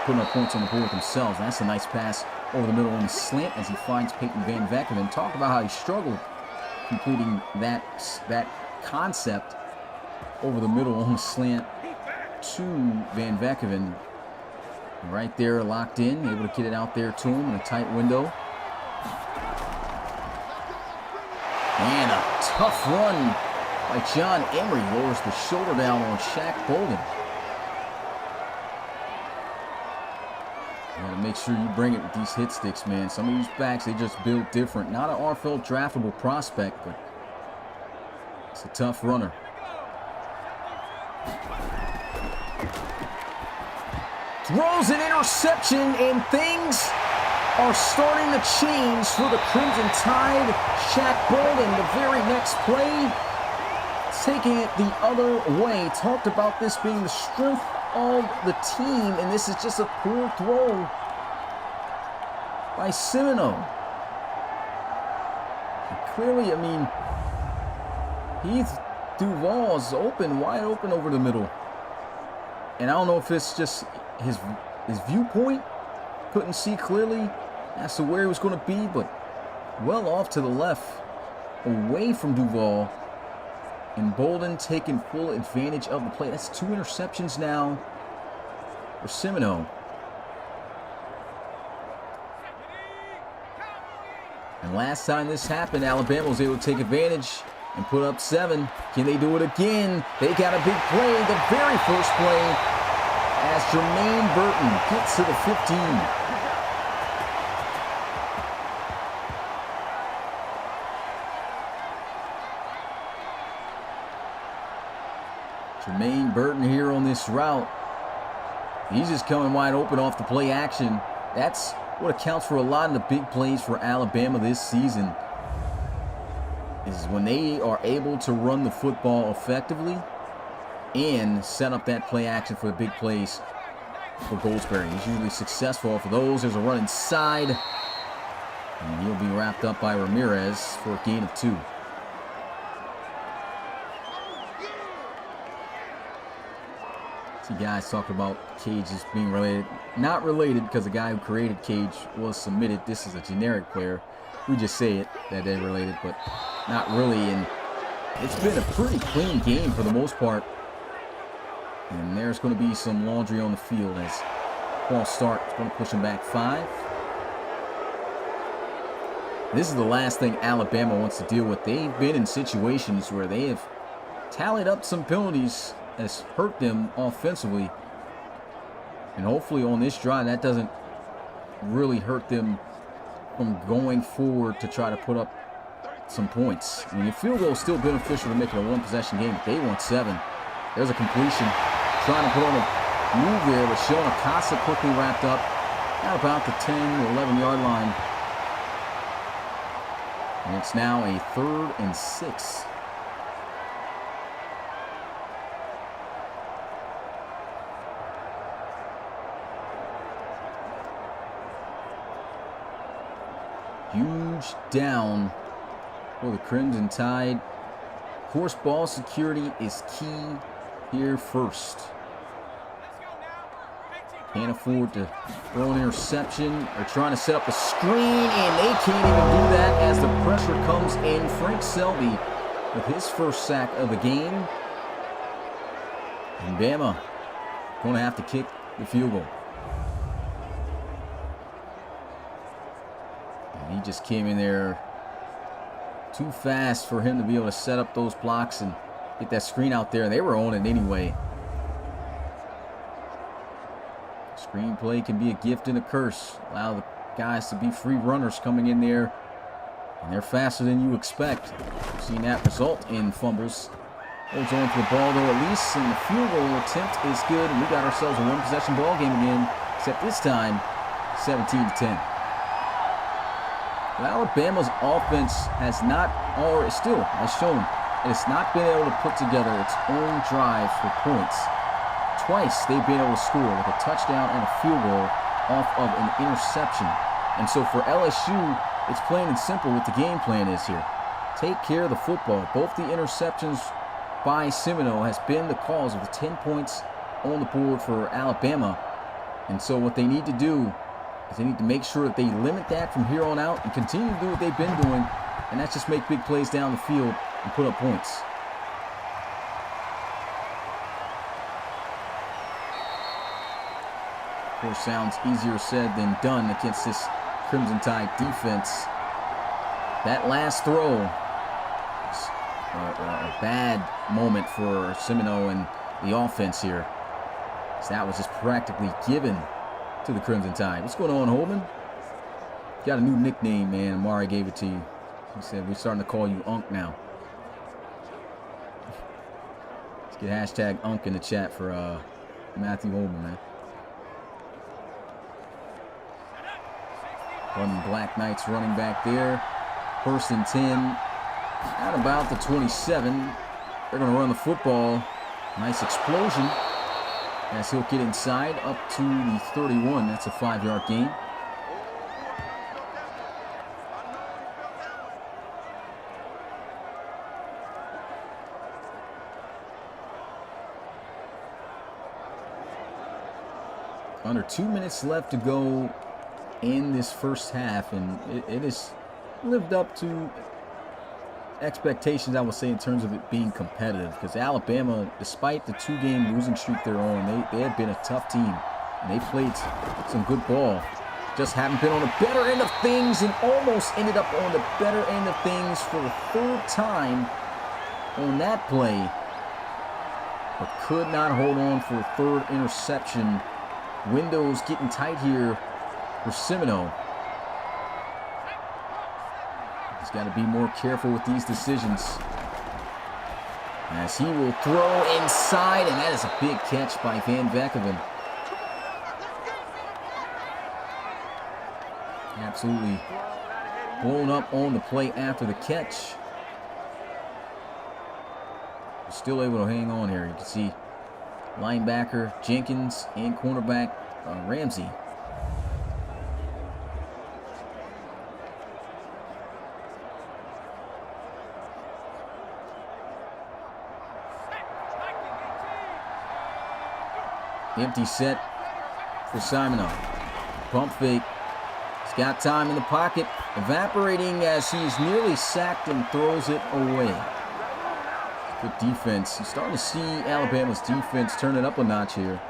Speaker 2: putting up points on the board themselves. And that's a nice pass over the middle on the slant as he finds Peyton Van Veckenen. Talk about how he struggled completing that concept over the middle on the slant to Van Veckenen. Right there, locked in, able to get it out there to him in a tight window. And a tough run by John Emery, lowers the shoulder down on Shaq Bolden. You gotta make sure you bring it with these hit sticks, man. Some of these backs, they just build different. Not an RFL draftable prospect, but it's a tough runner. Throws an interception, and things are starting to change for the Crimson Tide. Shaq Bolden, the very next play, taking it the other way. Talked about this being the strength of the team, and this is just a poor throw by Simino. Clearly, I mean, Heath Duval is open, wide open over the middle. And I don't know if it's just his viewpoint, couldn't see clearly as to where he was going to be, but well off to the left, away from Duval, and Bolden taking full advantage of the play. That's 2 interceptions now for Simino. And last time this happened, Alabama was able to take advantage and put up 7. Can they do it again? They got a big play, the very first play, as Jermaine Burton gets to the 15. Jermaine Burton here on this route. He's just coming wide open off the play action. That's what accounts for a lot of the big plays for Alabama this season, is when they are able to run the football effectively and set up that play action for the big plays for Goldsberry. He's usually successful for those. There's a run inside, and he'll be wrapped up by Ramirez for a gain of 2. See guys talk about cages being related. Not related, because the guy who created Cage was submitted. This is a generic player. We just say it that they're related, but not really. And it's been a pretty clean game for the most part. And there's going to be some laundry on the field as false start is going to push him back 5. This is the last thing Alabama wants to deal with. They've been in situations where they have tallied up some penalties that's hurt them offensively. And hopefully on this drive, that doesn't really hurt them from going forward to try to put up some points. I mean, the field goal is still beneficial to make it a 1-possession game, but they want 7. There's a completion. Trying to put on a move there, but Sean Acosta quickly wrapped up at about the 10 or 11-yard line. And it's now a 3rd and 6. Huge down for the Crimson Tide. Of course, ball security is key here first. Can't afford to throw an interception. They're trying to set up a screen, and they can't even do that as the pressure comes in. Frank Selby with his first sack of the game. And Bama going to have to kick the field goal. And he just came in there too fast for him to be able to set up those blocks and get that screen out there. They were on it anyway. Screenplay can be a gift and a curse. Allow the guys to be free runners coming in there, and they're faster than you expect. We've seen that result in fumbles. Holds on to the ball though at least, and the field goal attempt is good. And we got ourselves a one-possession ball game again, except this time 17-10. But Alabama's offense has not, or still has shown, it has not been able to put together its own drive for points. Twice they've been able to score with a touchdown and a field goal off of an interception. And so for LSU, it's plain and simple what the game plan is here. Take care of the football. Both the interceptions by Semino has been the cause of the 10 points on the board for Alabama. And so what they need to do is they need to make sure that they limit that from here on out and continue to do what they've been doing, and that's just make big plays down the field and put up points. Of course, sounds easier said than done against this Crimson Tide defense. That last throw was a bad moment for Semino and the offense here. So that was just practically given to the Crimson Tide. What's going on, Holman? Got a new nickname, man. Amari gave it to you. He said, we're starting to call you Unk now. Let's get hashtag Unk in the chat for Matthew Holman, man. Running Black Knights running back there. 1st and 10 at about the 27. They're going to run the football. Nice explosion as he'll get inside up to the 31. That's a 5-yard gain. Under 2 minutes left to go in this first half, and it has lived up to expectations, I would say, in terms of it being competitive, because Alabama, despite the 2-game losing streak they're on, they have been a tough team, and they played some good ball. Just haven't been on the better end of things, and almost ended up on the better end of things for the 3rd time on that play, but could not hold on for a 3rd interception. Windows getting tight here for Semino. He's got to be more careful with these decisions, as he will throw inside, and that is a big catch by Van Veckhoven. Absolutely blown up on the play after the catch. Still able to hang on here. You can see linebacker Jenkins and cornerback Ramsey. Empty set for Semino. Pump fake. He's got time in the pocket. Evaporating as he's nearly sacked and throws it away. Good defense. You're starting to see Alabama's defense turn it up a notch here.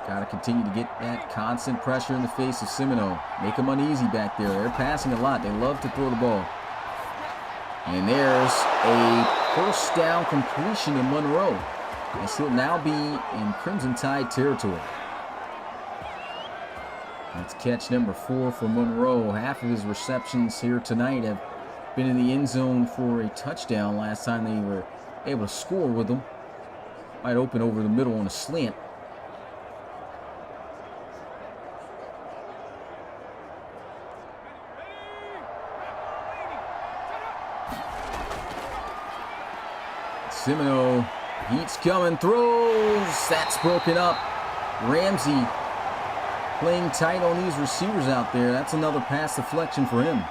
Speaker 2: Got to continue to get that constant pressure in the face of Semino. Make them uneasy back there. They're passing a lot. They love to throw the ball. And there's a 1st down completion to Monroe, as he'll now be in Crimson Tide territory. That's catch number 4 for Monroe. Half of his receptions here tonight have been in the end zone for a touchdown. Last time they were able to score with them. Might open over the middle on a slant. Semino, heat's coming, throws. That's broken up. Ramsey playing tight on these receivers out there. That's another pass deflection for him.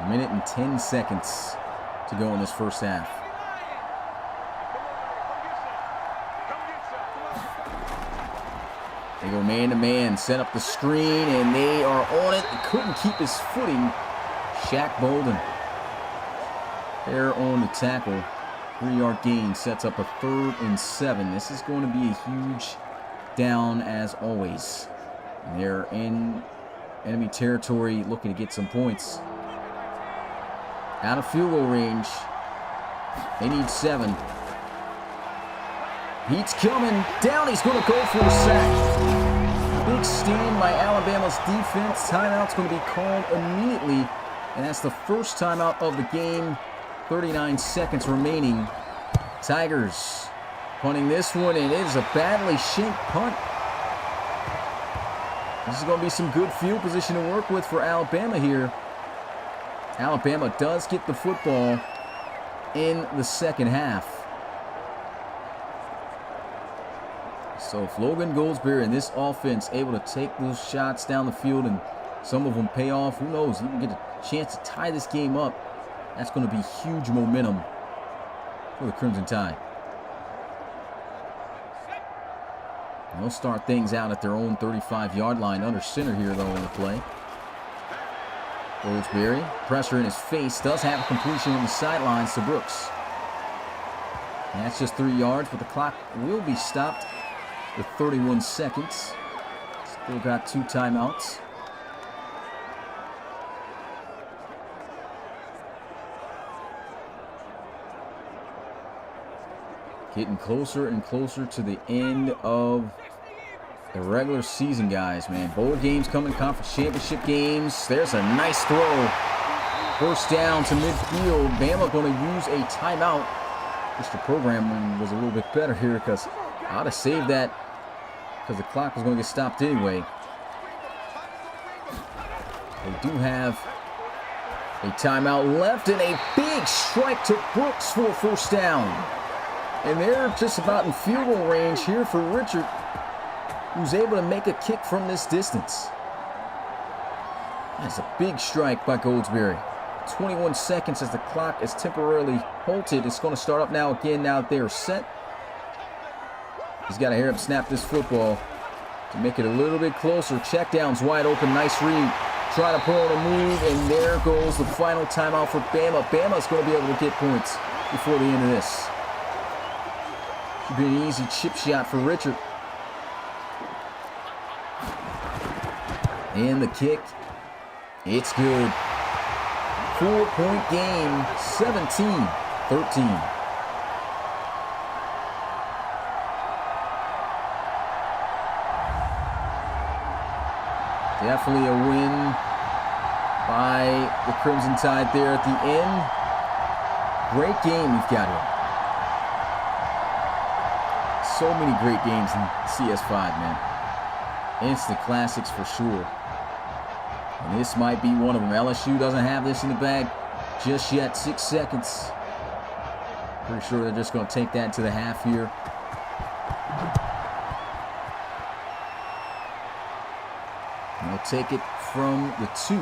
Speaker 2: minute and 10 seconds to go in this first half. They go man-to-man, set up the screen, and they are on it. They couldn't keep his footing. Shaq Bolden there on the tackle. 3-yard gain sets up a 3rd and 7. This is going to be a huge down as always. And they're in enemy territory looking to get some points. Out of field goal range. They need 7. Heat's coming down. He's going to go for a sack. Big stand by Alabama's defense. Timeout's going to be called immediately. And that's the first timeout of the game. 39 seconds remaining. Tigers punting this one, and it is a badly shanked punt. This is going to be some good field position to work with for Alabama here. Alabama does get the football in the second half. So if Logan Goldsberry and this offense able to take those shots down the field and some of them pay off, who knows, you can get a chance to tie this game up. That's going to be huge momentum for the Crimson Tide. And they'll start things out at their own 35-yard line under center here, though, in the play. Goldsberry, pressure in his face, does have a completion on the sidelines to Brooks. And that's just 3 yards, but the clock will be stopped with 31 seconds. Still got 2 timeouts. Getting closer and closer to the end of the regular season, guys, man. Bowl games coming, conference championship games. There's a nice throw. First down to midfield. Bama going to use a timeout. Wish the programming was a little bit better here because I ought to save that because the clock was going to get stopped anyway. They do have a timeout left and a big strike to Brooks for a first down. And they're just about in field goal range here for Richard, who's able to make a kick from this distance. That's a big strike by Goldsberry. 21 seconds as the clock is temporarily halted. It's going to start up now again now that they are set. He's got to hurry up, snap this football to make it a little bit closer. Check down's wide open. Nice read. Try to pull on a move, and there goes the final timeout for Bama. Bama's going to be able to get points before the end of this. Should be an easy chip shot for Richard. And the kick, it's good. 4-point game, 17-13. Definitely a win by the Crimson Tide there at the end. Great game we've got here. So many great games in CS5, man. Instant classics for sure. And this might be one of them. LSU doesn't have this in the bag just yet. 6 seconds. Pretty sure they're just going to take that to the half here. And they'll take it from the 2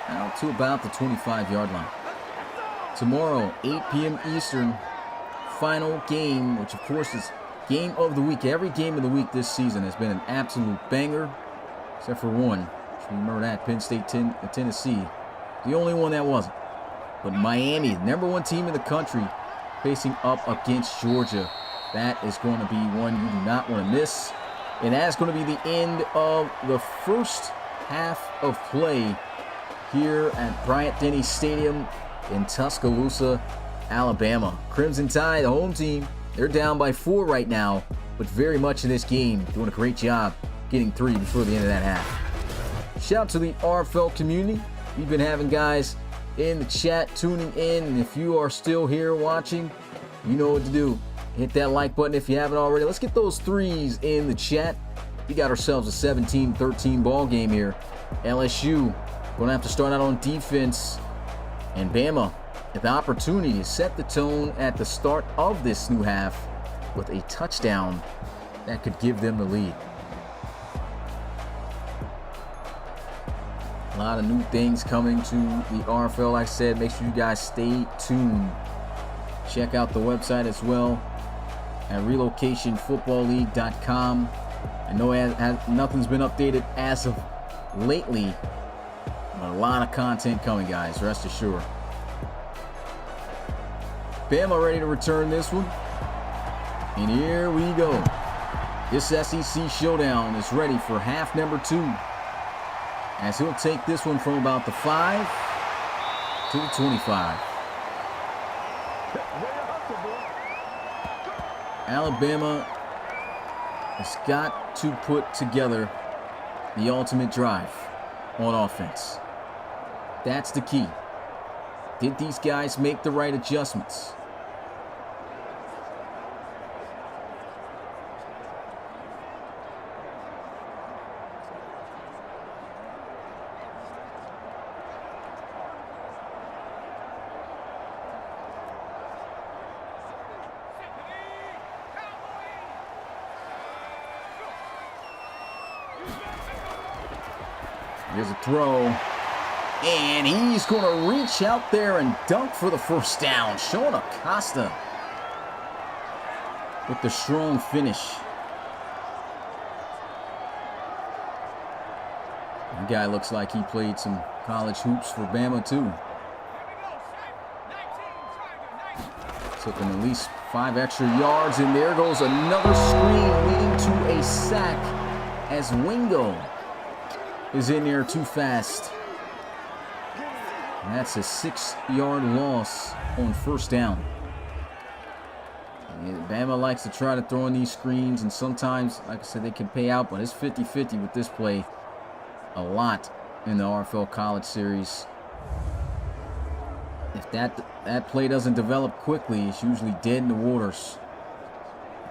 Speaker 2: out to about the 25-yard line. Tomorrow, 8 p.m. Eastern, final game, which of course is game of the week. Every game of the week this season has been an absolute banger, except for one. Remember that, Penn State, Tennessee. The only one that wasn't. But Miami, the number 1 team in the country, facing up against Georgia. That is going to be one you do not want to miss. And that's going to be the end of the first half of play here at Bryant-Denny Stadium in Tuscaloosa, Alabama. Crimson Tide, the home team, they're down by 4 right now, but very much in this game, doing a great job getting 3 before the end of that half. Shout out to the RFL community. We've been having guys in the chat tuning in, and if you are still here watching, you know what to do. Hit that like button if you haven't already. Let's get those 3s in the chat. We got ourselves a 17-13 ball game here. LSU going to have to start out on defense, and Bama have the opportunity to set the tone at the start of this new half with a touchdown that could give them the lead. A lot of new things coming to the RFL. Like I said, make sure you guys stay tuned. Check out the website as well at relocationfootballleague.com. I know nothing's been updated as of lately, but a lot of content coming, guys. Rest assured. Bama ready to return this one. And here we go. This SEC showdown is ready for half number 2. As he'll take this one from about the 5 to the 25. Alabama has got to put together the ultimate drive on offense. That's the key. Did these guys make the right adjustments? Here's a throw, and he's going to reach out there and dunk for the first down. Sean Acosta with the strong finish. The guy looks like he played some college hoops for Bama too. Took him at least 5 extra yards, and there goes another screen leading to a sack as Wingo is in there too fast. And that's a 6-yard loss on first down. And Bama likes to try to throw in these screens, and sometimes, like I said, they can pay out, but it's 50-50 with this play a lot in the RFL College Series. If that play doesn't develop quickly, it's usually dead in the waters.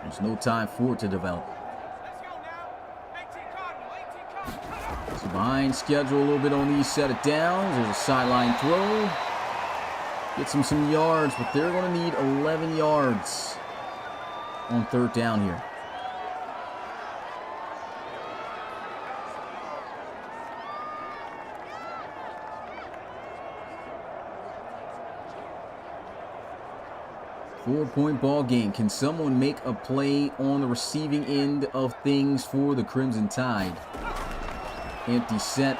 Speaker 2: There's no time for it to develop. So behind schedule a little bit on these set of downs. There's a sideline throw. Gets them some yards, but they're going to need 11 yards on third down here. Four-point ball game. Can someone make a play on the receiving end of things for the Crimson Tide? Empty set.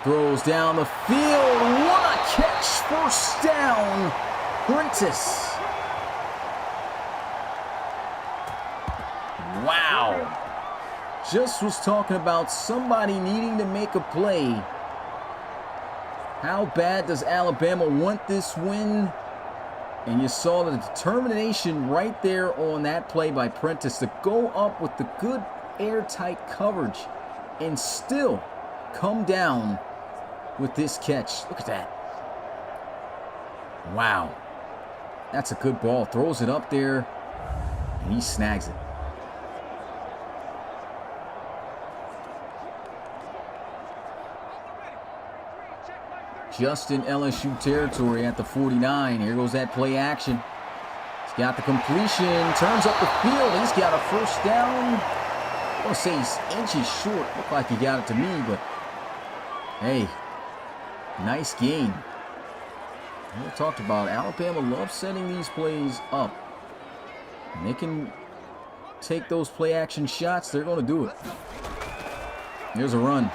Speaker 2: Throws down the field. What a catch! First down. Prentice. Wow. Just was talking about somebody needing to make a play. How bad does Alabama want this win? And you saw the determination right there on that play by Prentice to go up with the good airtight coverage and still come down with this catch. Look at that. Wow. That's a good ball. Throws it up there, and he snags it. Just in LSU territory at the 49. Here goes that play action. He's got the completion. Turns up the field. He's got a first down. I want to say he's inches short. Looked like he got it to me, but hey, nice gain. We talked about Alabama loves setting these plays up. And they can take those play action shots. They're going to do it. Here's a run.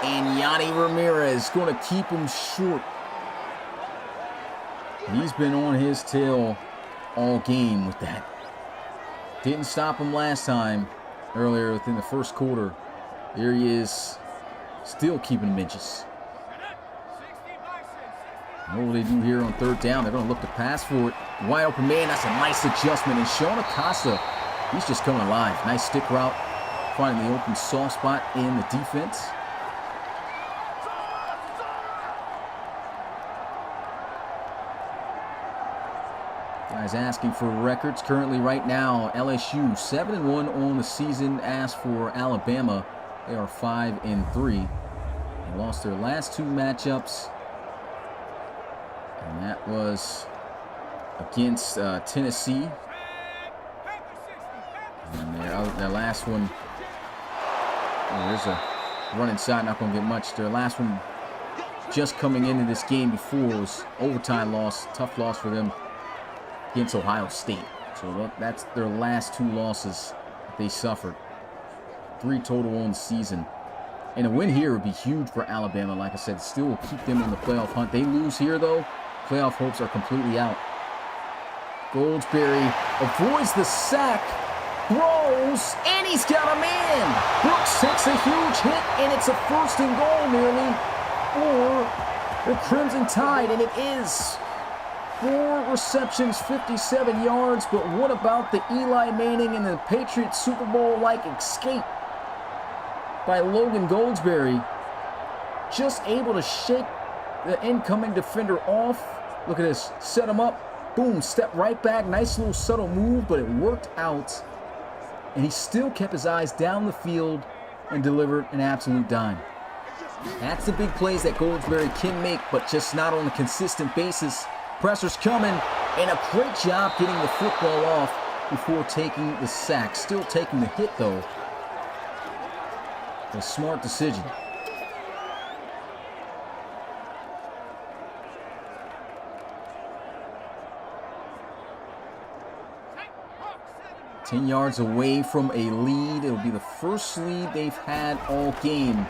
Speaker 2: And Yanni Ramirez going to keep him short. He's been on his tail all game with that. Didn't stop him last time, earlier within the first quarter. Here he is, still keeping him inches. What will they do here on third down? They're going to look to pass for it. Wide open man, that's a nice adjustment. And Sean Acosta, he's just coming alive. Nice stick route, finding the open soft spot in the defense. Guys asking for records currently right now. LSU 7-1 on the season. As for Alabama, they are 5-3. They lost their last 2 matchups, and that was against Tennessee. And their last one, there's a Run inside, not going to get much. Their last one just coming into this game before was overtime loss. Tough loss for them against Ohio State. So that's their last 2 losses that they suffered. 3 total on the season. And a win here would be huge for Alabama. Like I said, still will keep them in the playoff hunt. They lose here, though, playoff hopes are completely out. Goldsberry avoids the sack, throws, and he's got a man. Brooks takes a huge hit, and it's a 1st and goal nearly for the Crimson Tide, and it is. 4 receptions, 57 yards, but what about the Eli Manning and the Patriots Super Bowl-like escape by Logan Goldsberry? Just able to shake the incoming defender off. Look at this, set him up, boom, step right back, nice little subtle move, but it worked out. And he still kept his eyes down the field and delivered an absolute dime. That's the big plays that Goldsberry can make, but just not on a consistent basis. Pressure's coming, and a great job getting the football off before taking the sack. Still taking the hit, though. A smart decision. "10 yards away from a lead. It'll be the first lead they've had all game.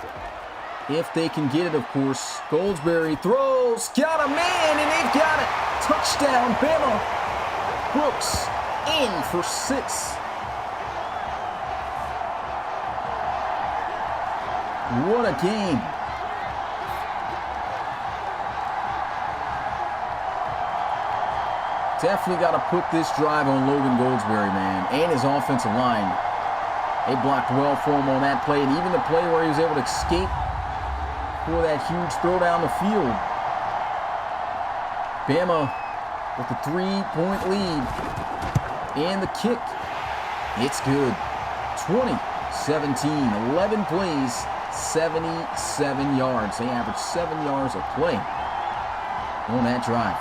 Speaker 2: If they can get it, of course. Goldsberry throws, got a man, and they've got it. Touchdown, Bama. Brooks in for 6. What a game. Definitely got to put this drive on Logan Goldsberry, man, and his offensive line. They blocked well for him on that play, and even the play where he was able to escape for that huge throw down the field. Bama with a 3-point lead. And the kick. It's good. 20-17. 11 plays, 77 yards. They averaged 7 yards a play on that drive.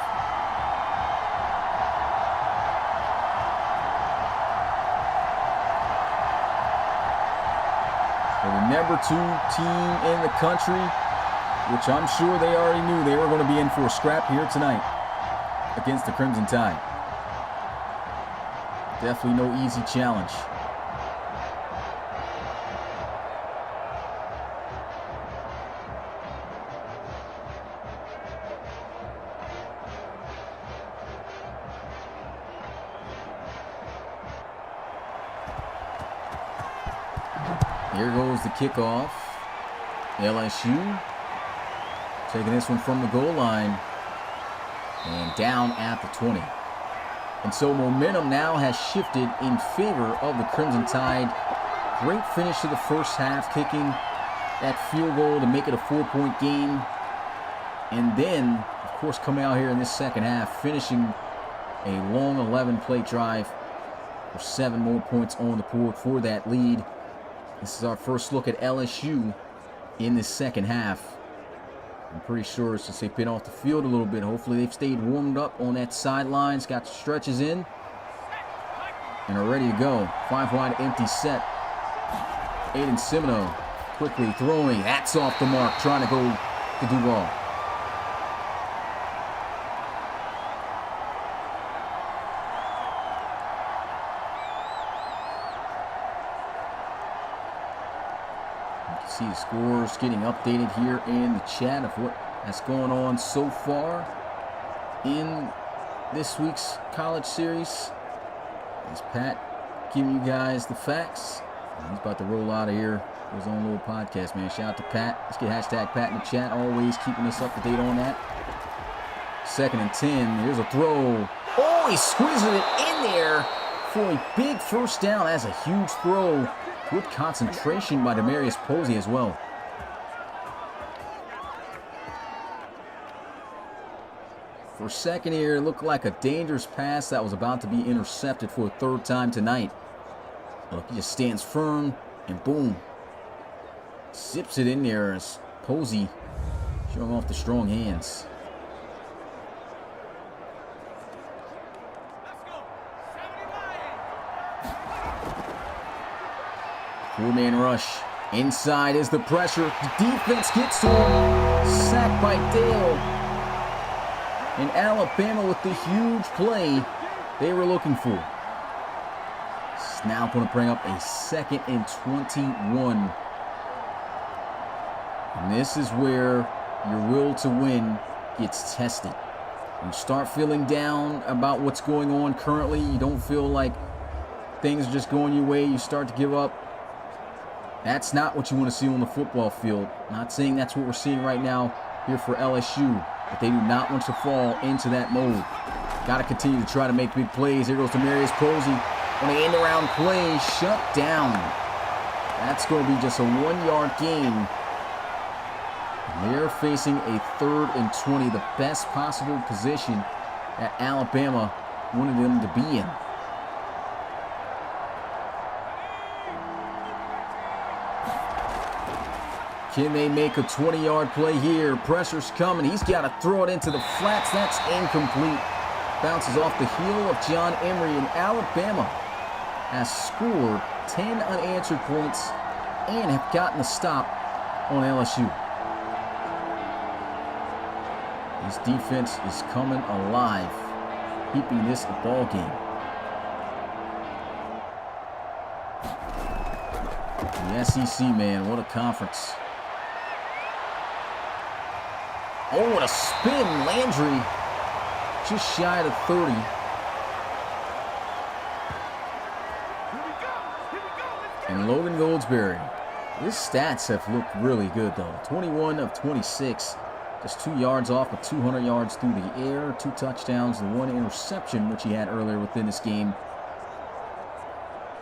Speaker 2: The number 2 team in the country, which I'm sure they already knew they were going to be in for a scrap here tonight against the Crimson Tide. Definitely no easy challenge. Here goes the kickoff. LSU taking this one from the goal line and down at the 20. And so momentum now has shifted in favor of the Crimson Tide. Great finish to the first half, kicking that field goal to make it a 4-point game. And then, of course, coming out here in this second half, finishing a long 11-play drive for 7 more points on the board for that lead. This is our first look at LSU in the second half. I'm pretty sure since they've been off the field a little bit, hopefully they've stayed warmed up on that sidelines, got the stretches in, and are ready to go. 5 wide empty set. Aiden Semino quickly throwing. That's off the mark, trying to go to Duval. See the scores getting updated here in the chat of what has going on so far in this week's college series. As Pat giving you guys the facts. He's about to roll out of here for his own little podcast, man. Shout out to Pat. Let's get hashtag Pat in the chat. Always keeping us up to date on that. 2nd and 10. Here's a throw. Oh, he squeezes it in there for a big first down. That's a huge throw. Good concentration by Demarius Posey as well. For a second here, it looked like a dangerous pass that was about to be intercepted for a 3rd time tonight. Look, he just stands firm and boom. Zips it in there as Posey showing off the strong hands. Four-man rush. Inside is the pressure. The defense gets to him. Sacked by Dale. And Alabama with the huge play they were looking for. It's now going to bring up a 2nd and 21. And this is where your will to win gets tested. You start feeling down about what's going on currently. You don't feel like things are just going your way. You start to give up. That's not what you want to see on the football field. Not saying that's what we're seeing right now here for LSU, but they do not want to fall into that mode. Got to continue to try to make big plays. Here goes Demarius Posey on the end-around play. Shut down. That's going to be just a 1-yard gain. And they're facing a 3rd and 20, the best possible position that Alabama wanted them to be in. Can they make a 20-yard play here? Pressure's coming. He's got to throw it into the flats. That's incomplete. Bounces off the heel of John Emery, and Alabama has scored 10 unanswered points and have gotten a stop on LSU. This defense is coming alive, keeping this a ball game. The SEC, man, what a conference. Oh, what a spin. Landry just shy of 30. And Logan Goldsberry. His stats have looked really good, though. 21 of 26. Just 2 yards off of 200 yards through the air. 2 touchdowns, the 1 interception, which he had earlier within this game.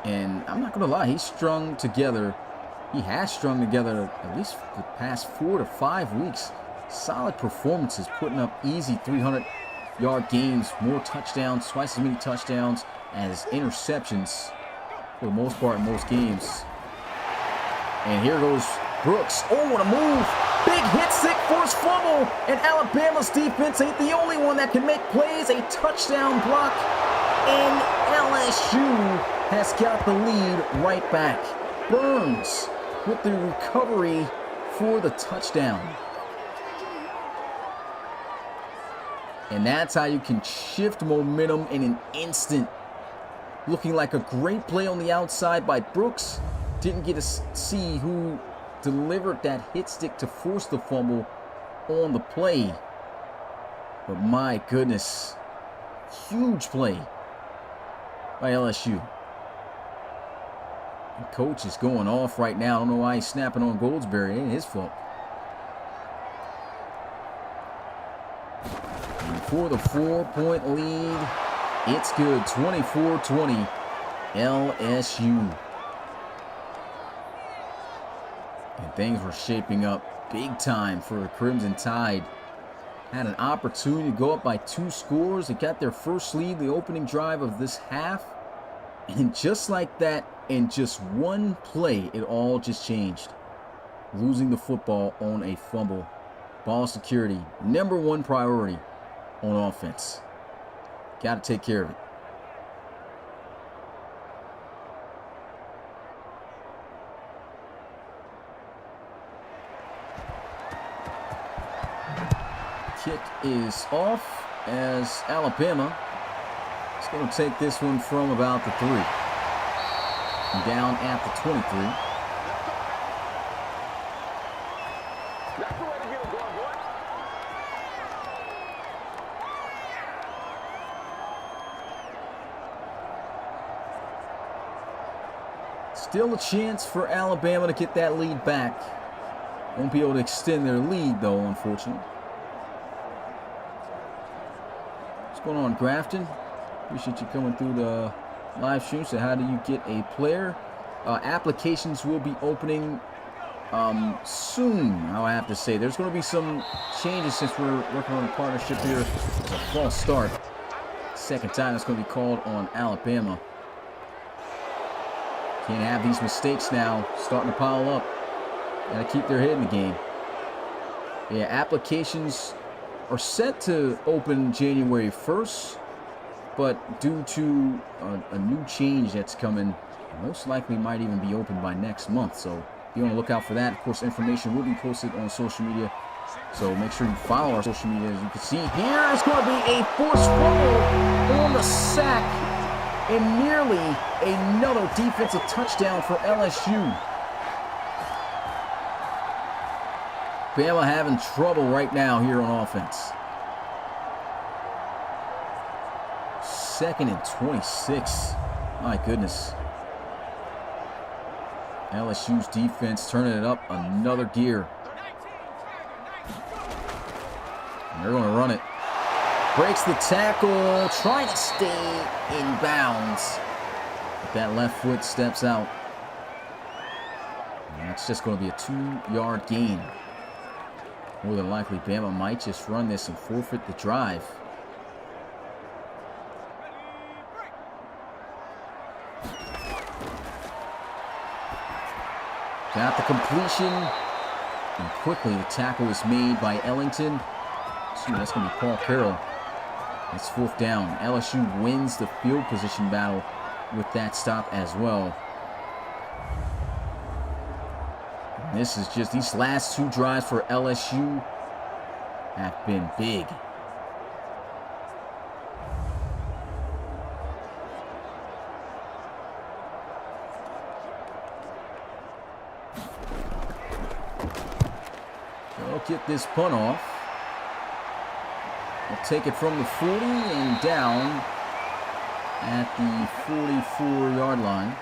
Speaker 2: And I'm not going to lie, he has strung together at least the past 4 to 5 weeks. Solid performances, putting up easy 300-yard games, more touchdowns, twice as many touchdowns as interceptions for the most part in most games. And here goes Brooks. Oh, what a move! Big hit, sick force fumble, and Alabama's defense ain't the only one that can make plays. A touchdown block, and LSU has got the lead right back. Burns with the recovery for the touchdown. And that's how you can shift momentum in an instant. Looking like a great play on the outside by Brooks. Didn't get to see who delivered that hit stick to force the fumble on the play. But my goodness, huge play by LSU. And coach is going off right now. I don't know why he's snapping on Goldsberry. It ain't his fault. For the 4-point lead, it's good. 24-20, LSU. And things were shaping up big time for the Crimson Tide. Had an opportunity to go up by 2 scores. They got their first lead the opening drive of this half. And just like that, in just one play, it all just changed. Losing the football on a fumble. Ball security, #1 priority on offense. Got to take care of it. Kick is off as Alabama is going to take this one from about the 3. And down at the 23. Still a chance for Alabama to get that lead back. Won't be able to extend their lead, though, unfortunately. What's going on, Grafton? Appreciate you coming through the live stream. So how do you get a player? Applications will be opening soon, I have to say. There's going to be some changes since we're working on a partnership here. It's a false start. Second time it's going to be called on Alabama. Can't have these mistakes now starting to pile up. Got to keep their head in the game. Yeah, applications are set to open January 1st, but due to a new change that's coming, most likely might even be open by next month. So be on the lookout for that. Of course, information will be posted on social media, so make sure you follow our social media. As you can see here, it's going to be a forced fumble on the sack, and nearly another defensive touchdown for LSU. Bama having trouble right now here on offense. 2nd and 26. My goodness. LSU's defense turning it up another gear. And they're going to run it. Breaks the tackle, trying to stay in bounds. But that left foot steps out. And that's just going to be a 2-yard gain. More than likely, Bama might just run this and forfeit the drive. Got the completion. And quickly the tackle is made by Ellington. That's going to be Paul Carroll. It's 4th down. LSU wins the field position battle with that stop as well. And this is just, these last 2 drives for LSU have been big. They'll get this punt off. They'll take it from the 40 and down at the 44-yard line.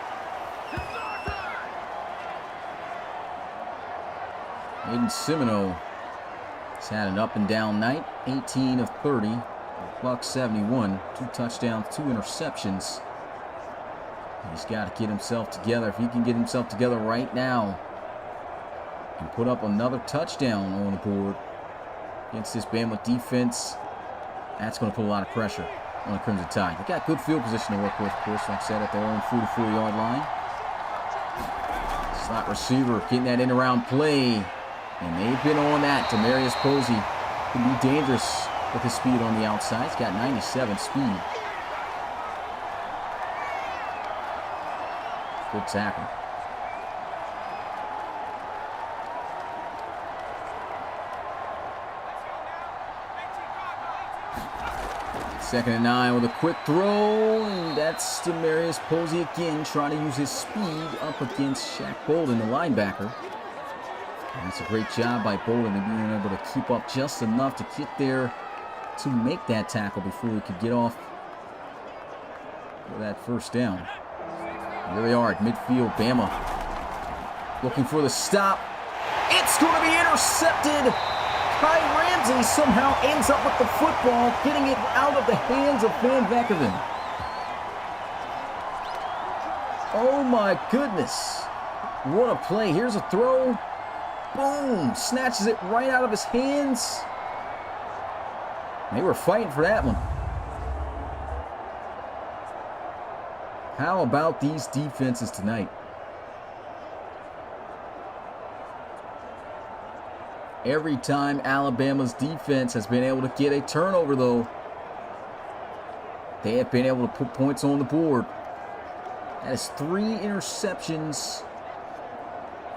Speaker 2: Aiden Semino has had an up-and-down night. 18 of 30, $171, 2 touchdowns, 2 interceptions. He's got to get himself together. If he can get himself together right now and put up another touchdown on the board against this Bama defense, that's going to put a lot of pressure on the Crimson Tide. They got good field position to work with, of course, like I said, at their own 44-yard line. Slot receiver getting that in-around play. And they've been on that. Demarius Posey can be dangerous with his speed on the outside. He's got 97 speed. Good tackle. Second and 9 with a quick throw. And that's Demarius Posey again trying to use his speed up against Shaq Bolden, the linebacker. And that's a great job by Bolden in being able to keep up just enough to get there to make that tackle before he could get off for that 1st down. Here they are at midfield. Bama looking for the stop. It's going to be intercepted. Kai Ramsey somehow ends up with the football, getting it out of the hands of Van Veckerven. Oh my goodness. What a play. Here's a throw. Boom! Snatches it right out of his hands. They were fighting for that one. How about these defenses tonight? Every time Alabama's defense has been able to get a turnover, though, they have been able to put points on the board. That is 3 interceptions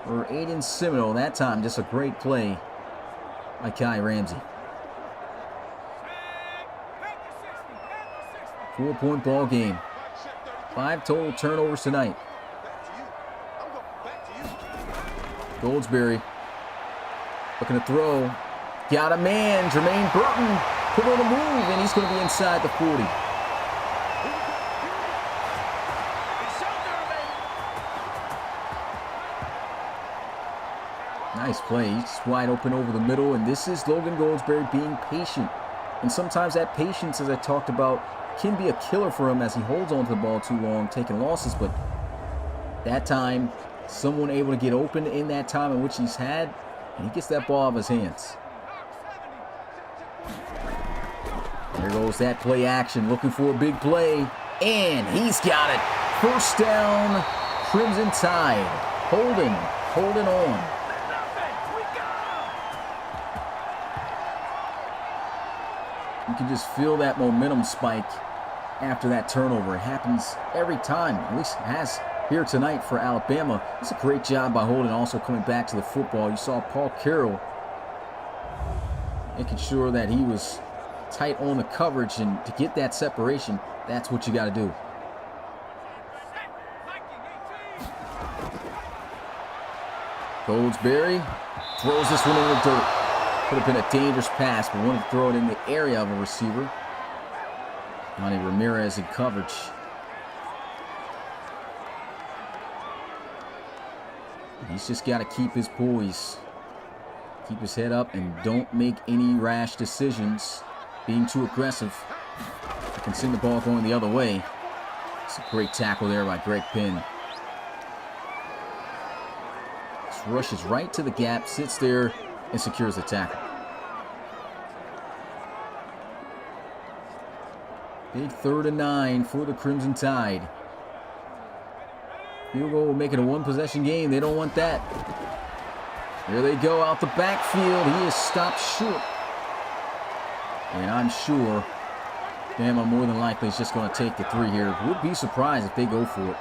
Speaker 2: for Aiden Semino. That time, just a great play by Kai Ramsey. 4-point ball game. 5 total turnovers tonight. Goldsberry looking to throw. Got a man. Jermaine Burton put on a move, and he's going to be inside the 40. Nice play. He's just wide open over the middle, and this is Logan Goldsberry being patient. And sometimes that patience, as I talked about, can be a killer for him as he holds on to the ball too long, taking losses. But that time, someone able to get open in that time in which he's had, and he gets that ball out of his hands. There goes that play action, looking for a big play, and he's got it. 1st down, Crimson Tide. Holding on. You can just feel that momentum spike after that turnover. It happens every time. At least it has here tonight for Alabama. It's a great job by Holden also coming back to the football. You saw Paul Carroll making sure that he was tight on the coverage, and to get that separation, that's what you got to do. Goldsberry throws this one in the dirt. Could have been a dangerous pass, but wanted to throw it in the area of a receiver. Monty Ramirez in coverage. He's just got to keep his poise. Keep his head up and don't make any rash decisions. Being too aggressive. You can send the ball going the other way. It's a great tackle there by Greg Penn. Just rushes right to the gap, sits there, and secures the tackle. Big 3rd and 9 for the Crimson Tide. Field goal will make it a one-possession game. They don't want that. There they go out the backfield. He is stopped short. And I'm sure Bama more than likely is just going to take the 3 here. Would be surprised if they go for it.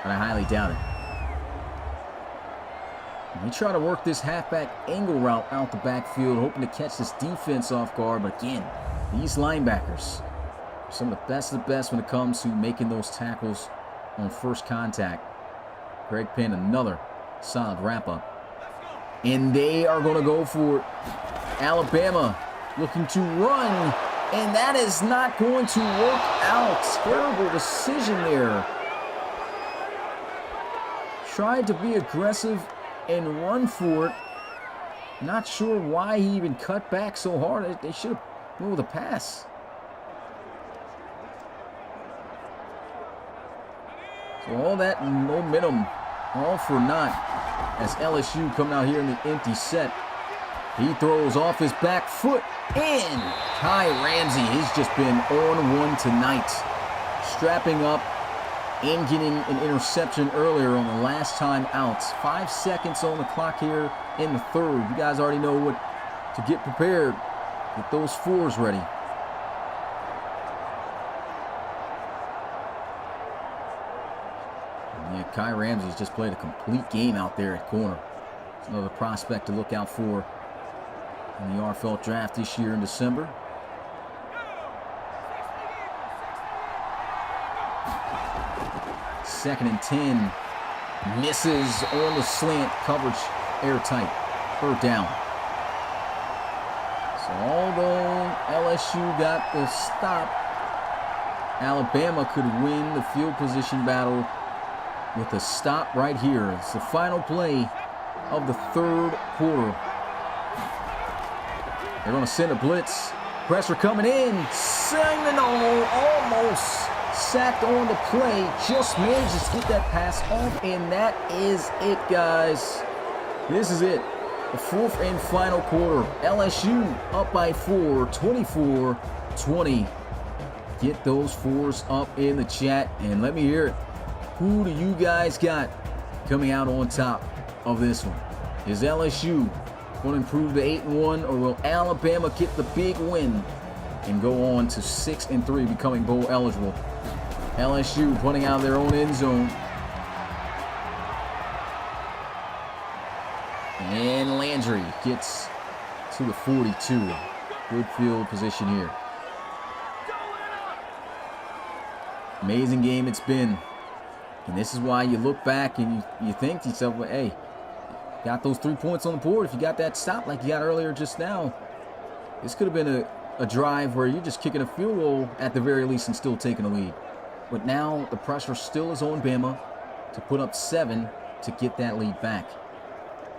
Speaker 2: But I highly doubt it. We try to work this halfback angle route out the backfield, hoping to catch this defense off guard. But again, these linebackers are some of the best when it comes to making those tackles on first contact. Greg Penn, another solid wrap-up. And they are going to go for it. Alabama looking to run, and that is not going to work out. Terrible decision there. Tried to be aggressive and run for it. Not sure why he even cut back so hard. They should have went with a pass. So all that momentum, all for naught, as LSU come out here in the empty set. He throws off his back foot, and Kai Ramsey has just been on one tonight. Strapping up and getting an interception earlier on the last time out. 5 seconds on the clock here in the 3rd. You guys already know what to get prepared. Get those 4s ready. Yeah, Kai Ramsey's just played a complete game out there at corner. It's another prospect to look out for in the RFL draft this year in December. Second and 10. Misses on the slant. Coverage airtight. 3rd down. So although LSU got the stop, Alabama could win the field position battle with a stop right here. It's the final play of the 3rd quarter. They're going to send a blitz. Pressure coming in. Signal almost sacked on the play. Just manages to get that pass off, and that is it, guys. This is it. The 4th and final quarter. LSU up by 4, 24-20. Get those 4s up in the chat, and let me hear it. Who do you guys got coming out on top of this one? Is LSU going to improve to 8-1, or will Alabama get the big win and go on to 6-3, becoming bowl eligible? LSU putting out their own end zone. And Landry gets to the 42. Good field position here. Amazing game it's been. And this is why you look back and you think to yourself, well, hey, got those 3 points on the board. If you got that stop like you got earlier just now, this could have been a drive where you're just kicking a field goal at the very least and still taking a lead. But now the pressure still is on Bama to put up 7 to get that lead back.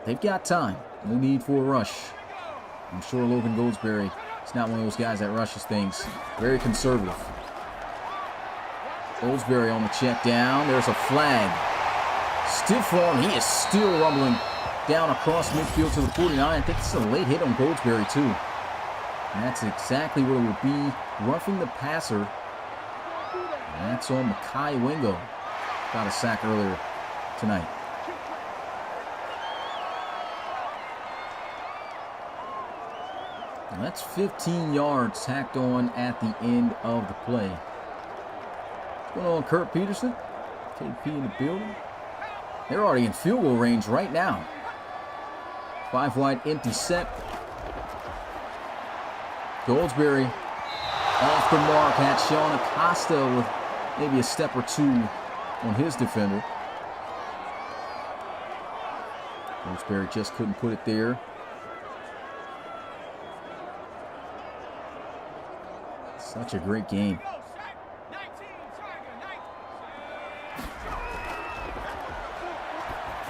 Speaker 2: They've got time. No need for a rush. I'm sure Logan Goldsberry is not one of those guys that rushes things. Very conservative. Goldsberry on the check down. There's a flag. Stiff arm. He is still rumbling down across midfield to the 49. I think this is a late hit on Goldsberry too. And that's exactly what it would be. Roughing the passer. And that's on Makai Wingo. Got a sack earlier tonight. And that's 15 yards tacked on at the end of the play. What's going on, Kurt Peterson? KP in the building. They're already in field goal range right now. 5 wide, empty set. Goldsberry off the mark, had Sean Acosta with maybe a step or two on his defender. Goldsberry just couldn't put it there. Such a great game.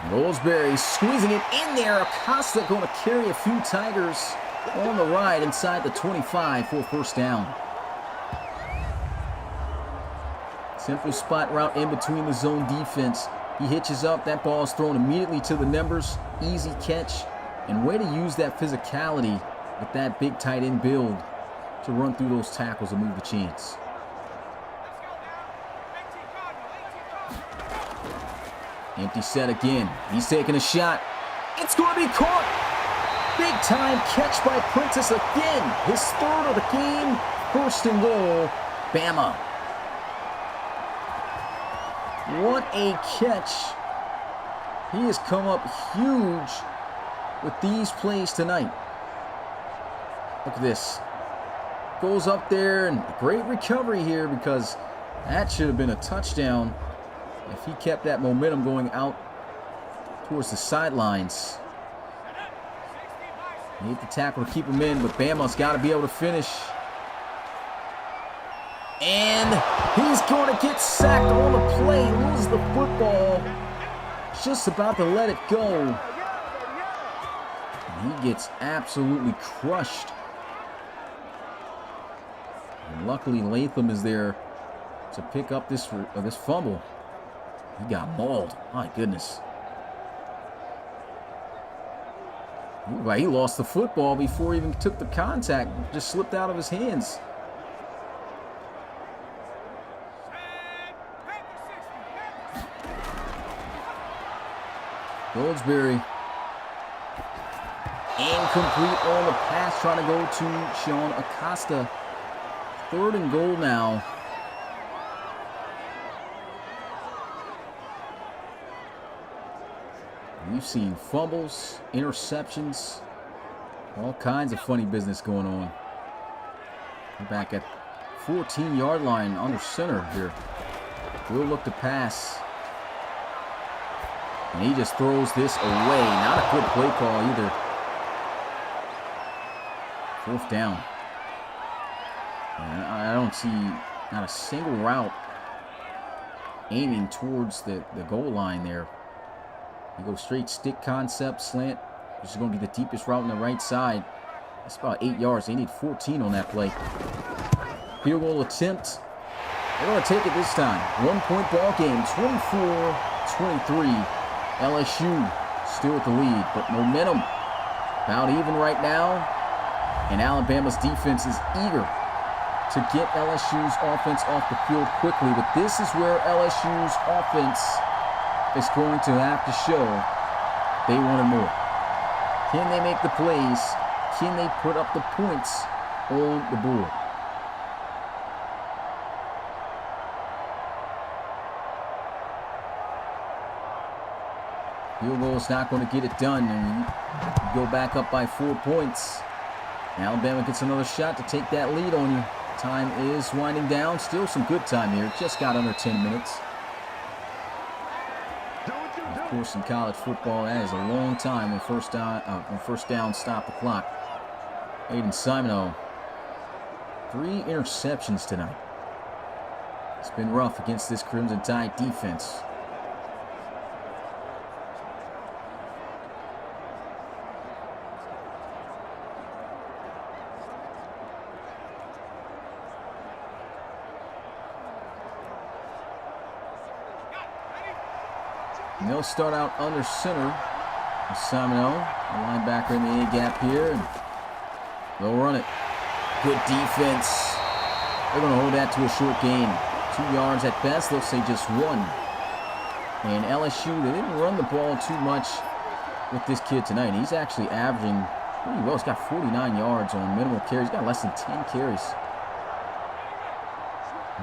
Speaker 2: Goldsberry squeezing it in there. Acosta going to carry a few Tigers on the ride inside the 25 for a first down. Simple spot route in between the zone defense. He hitches up. That ball is thrown immediately to the numbers. Easy catch. And way to use that physicality with that big tight end build to run through those tackles and move the chains. Empty set again. He's taking a shot. It's going to be caught. Big time catch by Prentice again. His third of the game. First and goal. Bama. What a catch. He has come up huge with these plays tonight. Look at this. Goes up there, and great recovery here because that should have been a touchdown if he kept that momentum going out towards the sidelines. Need the tackle to keep him in, but Bama's got to be able to finish. And he's going to get sacked on the play, loses the football. Just about to let it go. And he gets absolutely crushed. And luckily Latham is there to pick up this fumble. He got mauled. My goodness. He lost the football before he even took the contact. Just slipped out of his hands. Goldsberry. Incomplete on the pass. Trying to go to Sean Acosta. Third and goal now. We've seen fumbles, interceptions, all kinds of funny business going on. We're back at 14-yard line under center here. We'll look to pass. And he just throws this away. Not a good play call either. Fourth down. And I don't see not a single route aiming towards the goal line there. You go straight stick concept, slant. This is going to be the deepest route on the right side. That's about 8 yards. They need 14 on that play. Field goal attempt. They're going to take it this time. 1-point ball game, 24-23. LSU still with the lead, but momentum about even right now. And Alabama's defense is eager to get LSU's offense off the field quickly. But this is where LSU's offense is going to have to show they wanted more. Can they make the plays? Can they put up the points on the board? Field goal is not going to get it done, and you go back up by 4 points. Alabama gets another shot to take that lead on you. Time is winding down. Still some good time here. Just got under 10 minutes. Of course, in college football, that is a long time when first down stop the clock. Aiden Simoneau, 3 interceptions tonight. It's been rough against this Crimson Tide defense. And they'll start out under center. Simoneau, the linebacker in the A-gap here. And they'll run it. Good defense. They're going to hold that to a short gain. 2 yards at best. They'll say just 1. And LSU, they didn't run the ball too much with this kid tonight. He's actually averaging pretty well. He's got 49 yards on minimal carries. He's got less than 10 carries.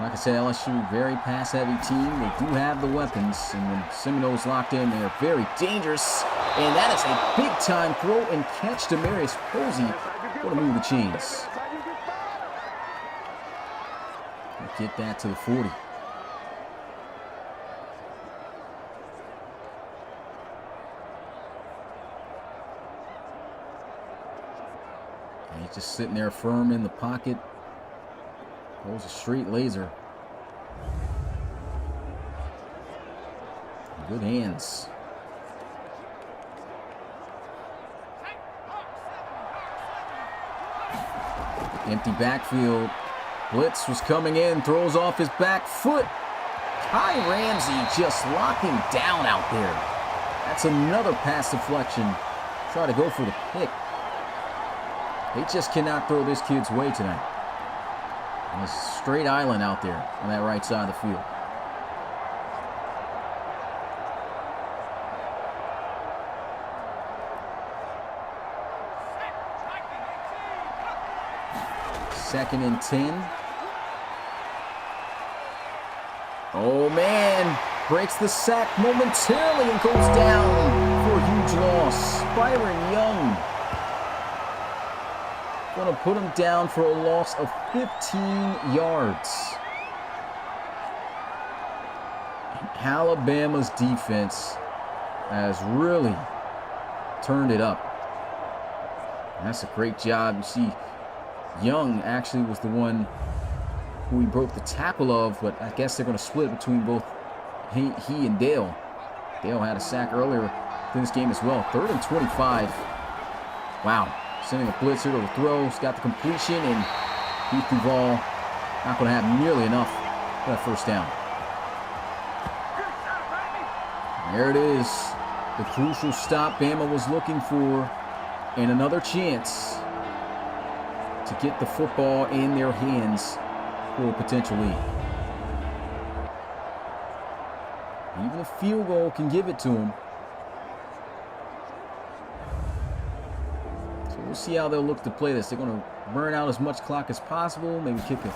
Speaker 2: Like I said, LSU, very pass-heavy team. They do have the weapons, and when Seminole's locked in, they're very dangerous. And that is a big-time throw and catch to Marius Posey. What a move the chains. Get that to the 40. And he's just sitting there firm in the pocket. Throws a straight laser. Good hands. Empty backfield. Blitz was coming in. Throws off his back foot. Kai Ramsey just locking down out there. That's another pass deflection. Try to go for the pick. They just cannot throw this kid's way tonight. And a straight island out there on that right side of the field. Second and 10. Oh man, breaks the sack momentarily and goes down for a huge loss. Byron Young gonna put him down for a loss of 15 yards. And Alabama's defense has really turned it up. And that's a great job. You see, Young actually was the one who he broke the tackle of, but I guess they're going to split between both he and Dale. Dale had a sack earlier in this game as well. 3rd and 25. Wow. Sending a blitzer to the throw. He's got the completion, and Heath Duval not going to have nearly enough for that first down. And there it is. The crucial stop Bama was looking for, and another chance to get the football in their hands for a potential lead. Even a field goal can give it to them. So we'll see how they'll look to play this. They're going to burn out as much clock as possible, maybe kick a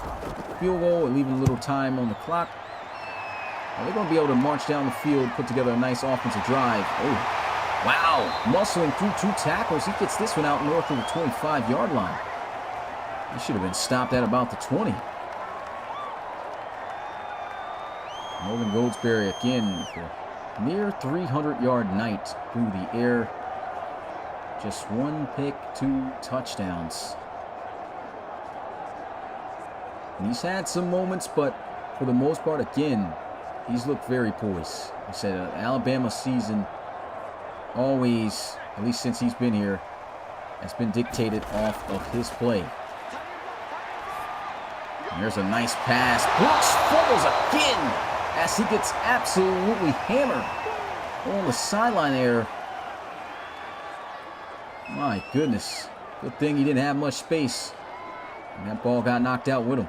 Speaker 2: field goal and leave a little time on the clock. They're going to be able to march down the field, put together a nice offensive drive. Oh, wow. Muscling through 2 tackles. He gets this one out north of the 25-yard line. He should have been stopped at about the 20. Logan Goldsberry again for near 300-yard night through the air. Just 1 pick, 2 touchdowns. And he's had some moments, but for the most part, again, he's looked very poised. I said Alabama season always, at least since he's been here, has been dictated off of his play. And there's a nice pass. Brooks fumbles again as he gets absolutely hammered on the sideline there. My goodness. Good thing he didn't have much space. And that ball got knocked out with him.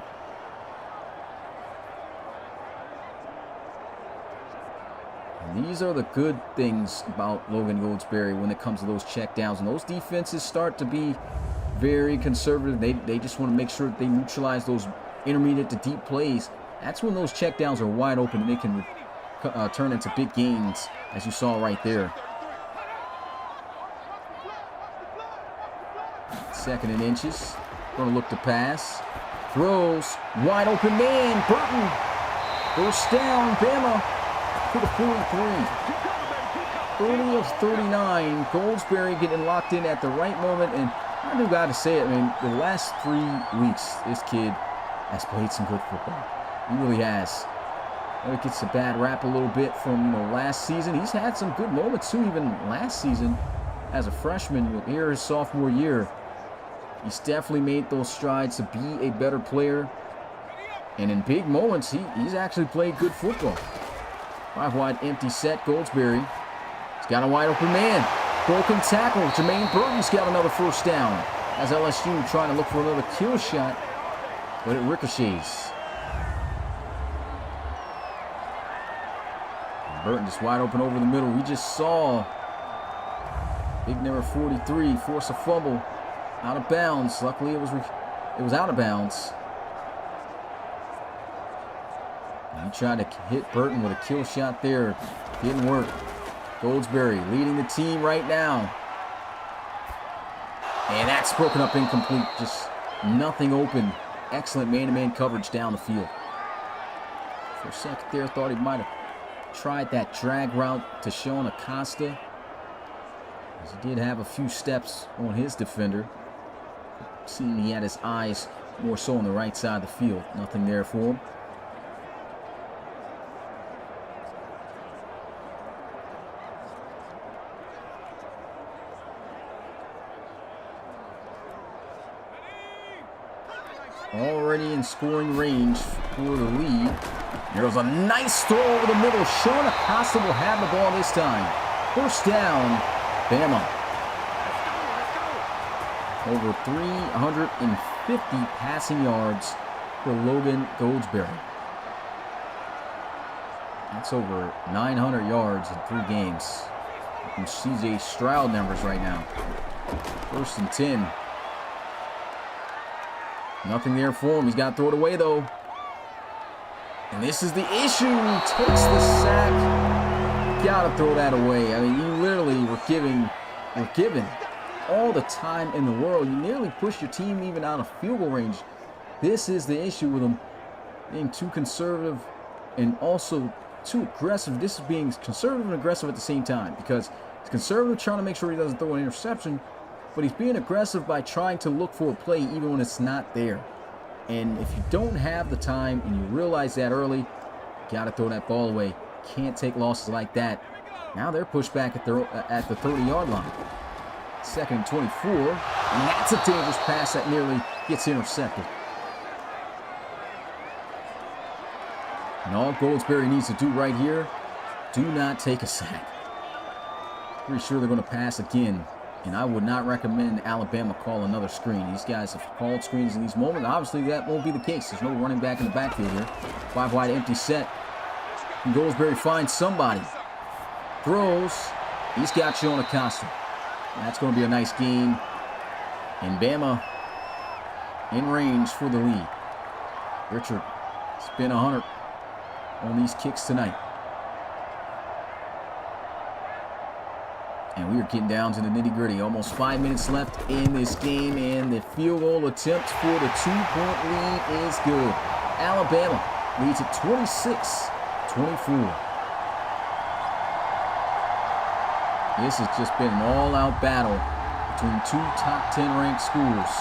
Speaker 2: And these are the good things about Logan Goldsberry when it comes to those checkdowns. And those defenses start to be very conservative. They just want to make sure that they neutralize those intermediate to deep plays. That's when those checkdowns are wide open and they can turn into big gains, as you saw right there. 2nd and inches. Going to look to pass. Throws. Wide open man. Burton. First down. Bama to the 43. 30 of 39. Goldsberry getting locked in at the right moment. And I do got to say it. I mean, the last 3 weeks, this kid has played some good football. He really has. It gets a bad rap a little bit from last season. He's had some good moments too, even last season as a freshman. Here his sophomore year, he's definitely made those strides to be a better player. And in big moments, he's actually played good football. 5 wide empty set. Goldsberry. He's got a wide open man. Broken tackle. Jermaine Burton's got another first down. As LSU trying to look for another kill shot, but it ricochets. Burton just wide open over the middle. We just saw big number 43 force a fumble out of bounds. Luckily, it was out of bounds. He tried to hit Burton with a kill shot there. Didn't work. Goldsberry leading the team right now. And that's broken up incomplete. Just nothing open. Excellent man-to-man coverage down the field. For a second there, thought he might have tried that drag route to Sean Acosta. As he did have a few steps on his defender. Seeing he had his eyes more so on the right side of the field. Nothing there for him. Already in scoring range for the lead. There's a nice throw over the middle. Sean Acosta will have the ball this time. First down, Bama. Over 350 passing yards for Logan Goldsberry. That's over 900 yards in 3 games. From CJ Stroud numbers right now. First and 10. Nothing there for him. He's got to throw it away, though. And this is the issue. He takes the sack. Got to throw that away. I mean, you literally were given all the time in the world. You nearly pushed your team even out of field goal range. This is the issue with him being too conservative and also too aggressive. This is being conservative and aggressive at the same time, because he's conservative trying to make sure he doesn't throw an interception, but he's being aggressive by trying to look for a play even when it's not there. And if you don't have the time and you realize that early, you got to throw that ball away. Can't take losses like that. Now they're pushed back at the 30-yard line. Second and 24. And that's a dangerous pass that nearly gets intercepted. And all Goldsberry needs to do right here, do not take a sack. Pretty sure they're going to pass again. And I would not recommend Alabama call another screen. These guys have called screens in these moments. Obviously, that won't be the case. There's no running back in the backfield here. 5 wide empty set. And Goldsberry finds somebody. Throws. He's got Sean Acosta. That's going to be a nice gain. And Bama in range for the lead. Richard, it's been 100 on these kicks tonight. And we are getting down to the nitty-gritty. Almost 5 minutes left in this game, and the field goal attempt for the 2-point lead is good. Alabama leads at 26-24. This has just been an all-out battle between 2 top 10 ranked schools.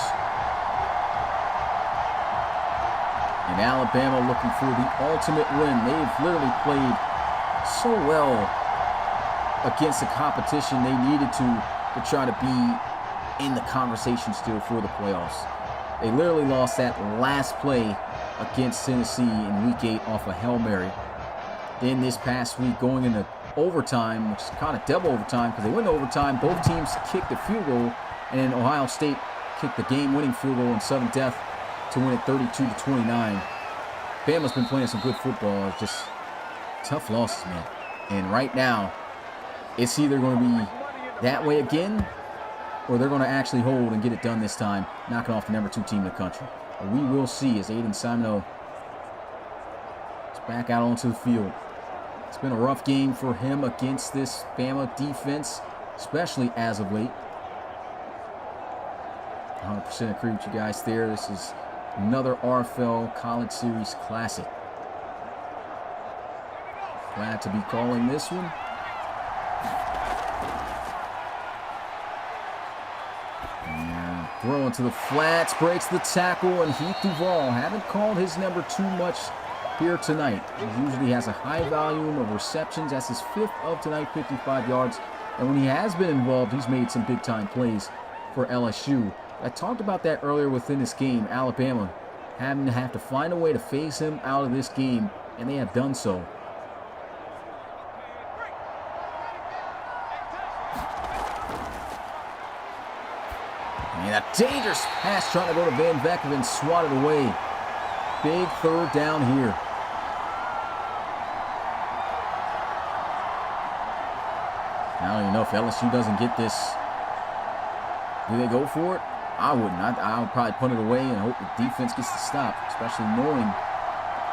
Speaker 2: And Alabama looking for the ultimate win. They've literally played so well against the competition they needed to try to be in the conversation still for the playoffs. They literally lost that last play against Tennessee in Week 8 off a Hail Mary. Then this past week going into overtime, which is kind of double overtime because they went to overtime. Both teams kicked the field goal, and then Ohio State kicked the game-winning field goal in sudden death to win it 32-29. Bama's been playing some good football. It's just tough losses, man. And right now, it's either going to be that way again, or they're going to actually hold and get it done this time, knocking off the number 2 team in the country. But we will see as Aiden Simoneau is back out onto the field. It's been a rough game for him against this Bama defense, especially as of late. 100% agree with you guys there. This is another RFL College Series Classic. Glad to be calling this one. And throwing to the flats, breaks the tackle, and Heath Duval haven't called his number too much here tonight. He usually has a high volume of receptions. That's his 5th of tonight, 55 yards. And when he has been involved, he's made some big-time plays for LSU. I talked about that earlier within this game. Alabama having to have to find a way to phase him out of this game, and they have done so. And a dangerous pass trying to go to Van Veck and then swatted away. Big 3rd down here. I don't even know if LSU doesn't get this. Do they go for it? I wouldn't. I would probably punt it away and hope the defense gets the stop, especially knowing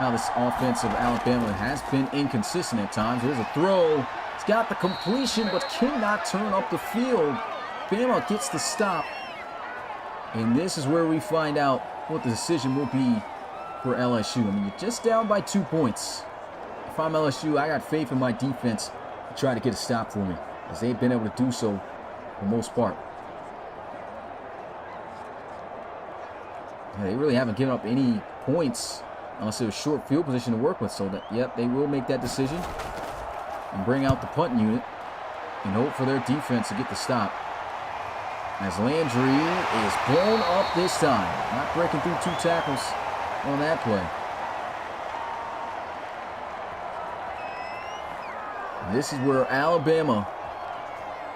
Speaker 2: Now this offense of Alabama has been inconsistent at times. There's a throw. He's got the completion, but cannot turn up the field. Bama gets the stop. And this is where we find out what the decision will be for LSU. I mean, you're just down by 2 points. If I'm LSU, I got faith in my defense to try to get a stop for me, as they've been able to do so for the most part. Yeah, they really haven't given up any points unless it was short field position to work with. So that, yep, they will make that decision and bring out the punt unit and hope for their defense to get the stop. As Landry is blown up this time. Not breaking through 2 tackles on that play. And this is where Alabama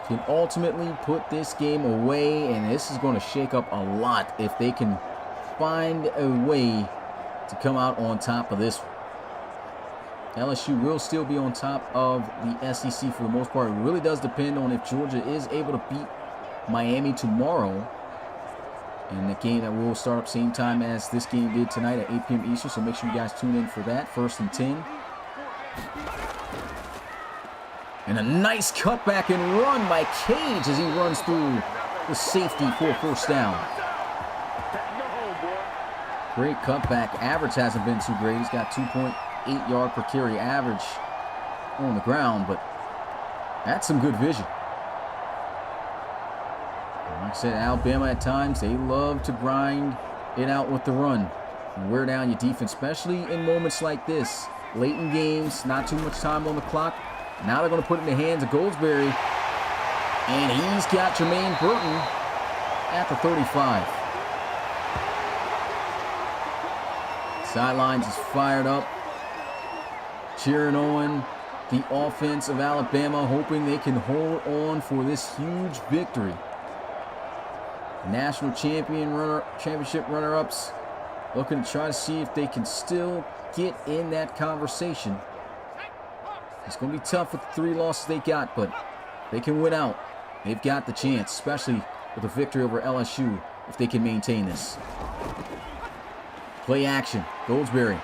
Speaker 2: can ultimately put this game away, and this is going to shake up a lot if they can find a way to come out on top of this. LSU will still be on top of the SEC for the most part. It really does depend on if Georgia is able to beat Miami tomorrow, in the game that will start up same time as this game did tonight at 8 p.m. Eastern, so make sure you guys tune in for that. 1st and 10. And a nice cutback and run by Cage as he runs through the safety for a 1st down. Great cutback. Average hasn't been too great. He's got 2.8 yard per carry average on the ground, but that's some good vision. Like I said, Alabama at times, they love to grind it out with the run and wear down your defense, especially in moments like this. Late in games, not too much time on the clock. Now they're going to put it in the hands of Goldsberry. And he's got Jermaine Burton at the 35. Sidelines is fired up. Cheering on the offense of Alabama, hoping they can hold on for this huge victory. National championship runner-ups looking to try to see if they can still get in that conversation. It's going to be tough with the 3 losses they got, but they can win out. They've got the chance, especially with a victory over LSU, if they can maintain this. Play action. Goldsberry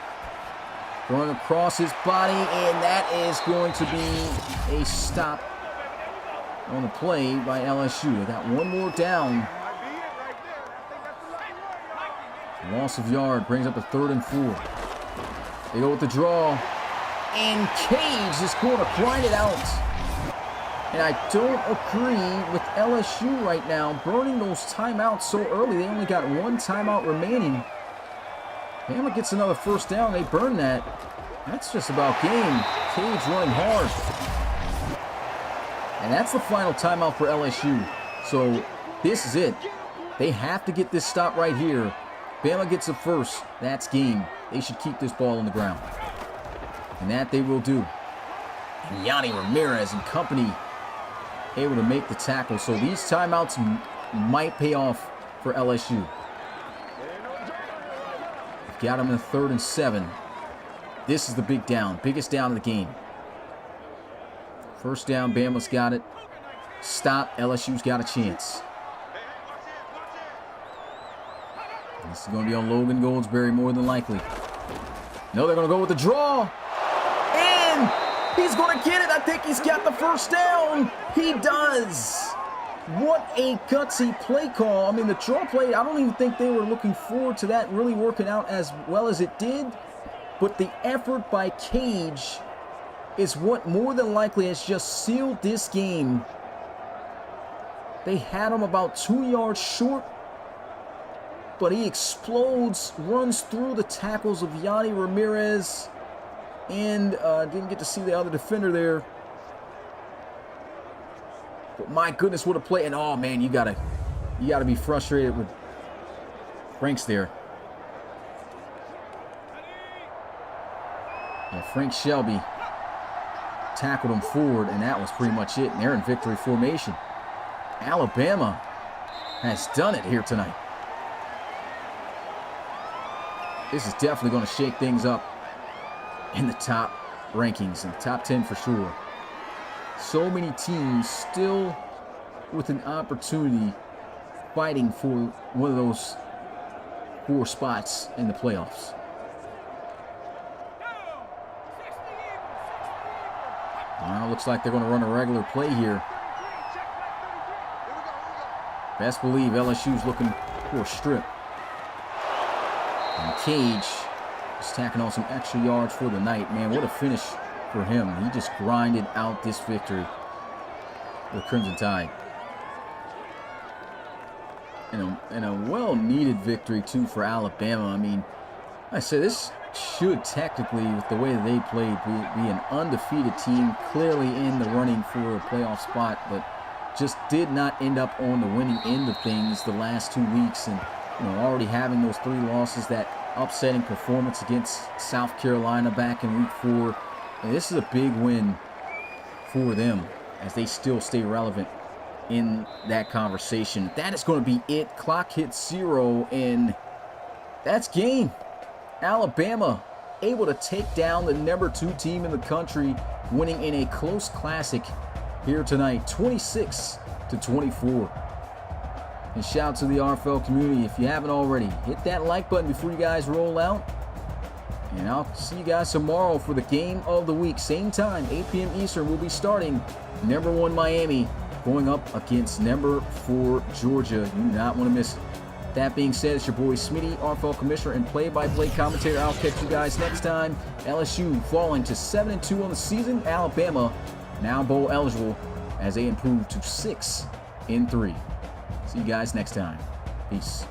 Speaker 2: throwing across his body, and that is going to be a stop on the play by LSU. They got one more down. Loss of yard brings up a 3rd and 4. They go with the draw. And Cage is going to grind it out. And I don't agree with LSU right now burning those timeouts so early. They only got 1 timeout remaining. Bama gets another 1st down. They burn that. That's just about game. Cage running hard. And that's the final timeout for LSU. So this is it. They have to get this stop right here. Bama gets it first. That's game. They should keep this ball on the ground. And that they will do. And Yanni Ramirez and company able to make the tackle. So these timeouts might pay off for LSU. They've got them in 3rd and 7. This is the big down. Biggest down of the game. 1st down, Bama's got it. Stop, LSU's got a chance. This is going to be on Logan Goldsberry more than likely. No, they're going to go with the draw. And he's going to get it. I think he's got the 1st down. He does. What a gutsy play call. I mean, the draw play, I don't even think they were looking forward to that really working out as well as it did. But the effort by Cage is what more than likely has just sealed this game. They had him about 2 yards short. But he explodes, runs through the tackles of Yanni Ramirez, and didn't get to see the other defender there. But my goodness, what a play! And oh man, you gotta be frustrated with Franks there. Yeah, Frank Shelby tackled him forward, and that was pretty much it. And they're in victory formation. Alabama has done it here tonight. This is definitely going to shake things up in the top rankings, in the top 10 for sure. So many teams still with an opportunity fighting for one of those 4 spots in the playoffs. Looks like they're going to run a regular play here. Best believe LSU's looking for a strip. And Cage is tacking on some extra yards for the night. Man, what a finish for him. He just grinded out this victory for the Crimson Tide. And a well-needed victory, too, for Alabama. I mean, I said this should technically, with the way they played, be an undefeated team, clearly in the running for a playoff spot, but just did not end up on the winning end of things the last 2 weeks. And, already having those 3 losses, that upsetting performance against South Carolina back in week 4. And this is a big win for them as they still stay relevant in that conversation. That is going to be it. Clock hits 0, and that's game. Alabama able to take down the number 2 team in the country, winning in a close classic here tonight, 26-24. And shout out to the RFL community. If you haven't already, hit that like button before you guys roll out. And I'll see you guys tomorrow for the game of the week. Same time, 8 p.m. Eastern, we'll be starting number 1 Miami going up against number 4 Georgia. You do not want to miss it. That being said, it's your boy Smitty, RFL Commissioner and play-by-play commentator. I'll catch you guys next time. LSU falling to 7-2 on the season. Alabama now bowl eligible as they improve to 6-3. See you guys next time. Peace.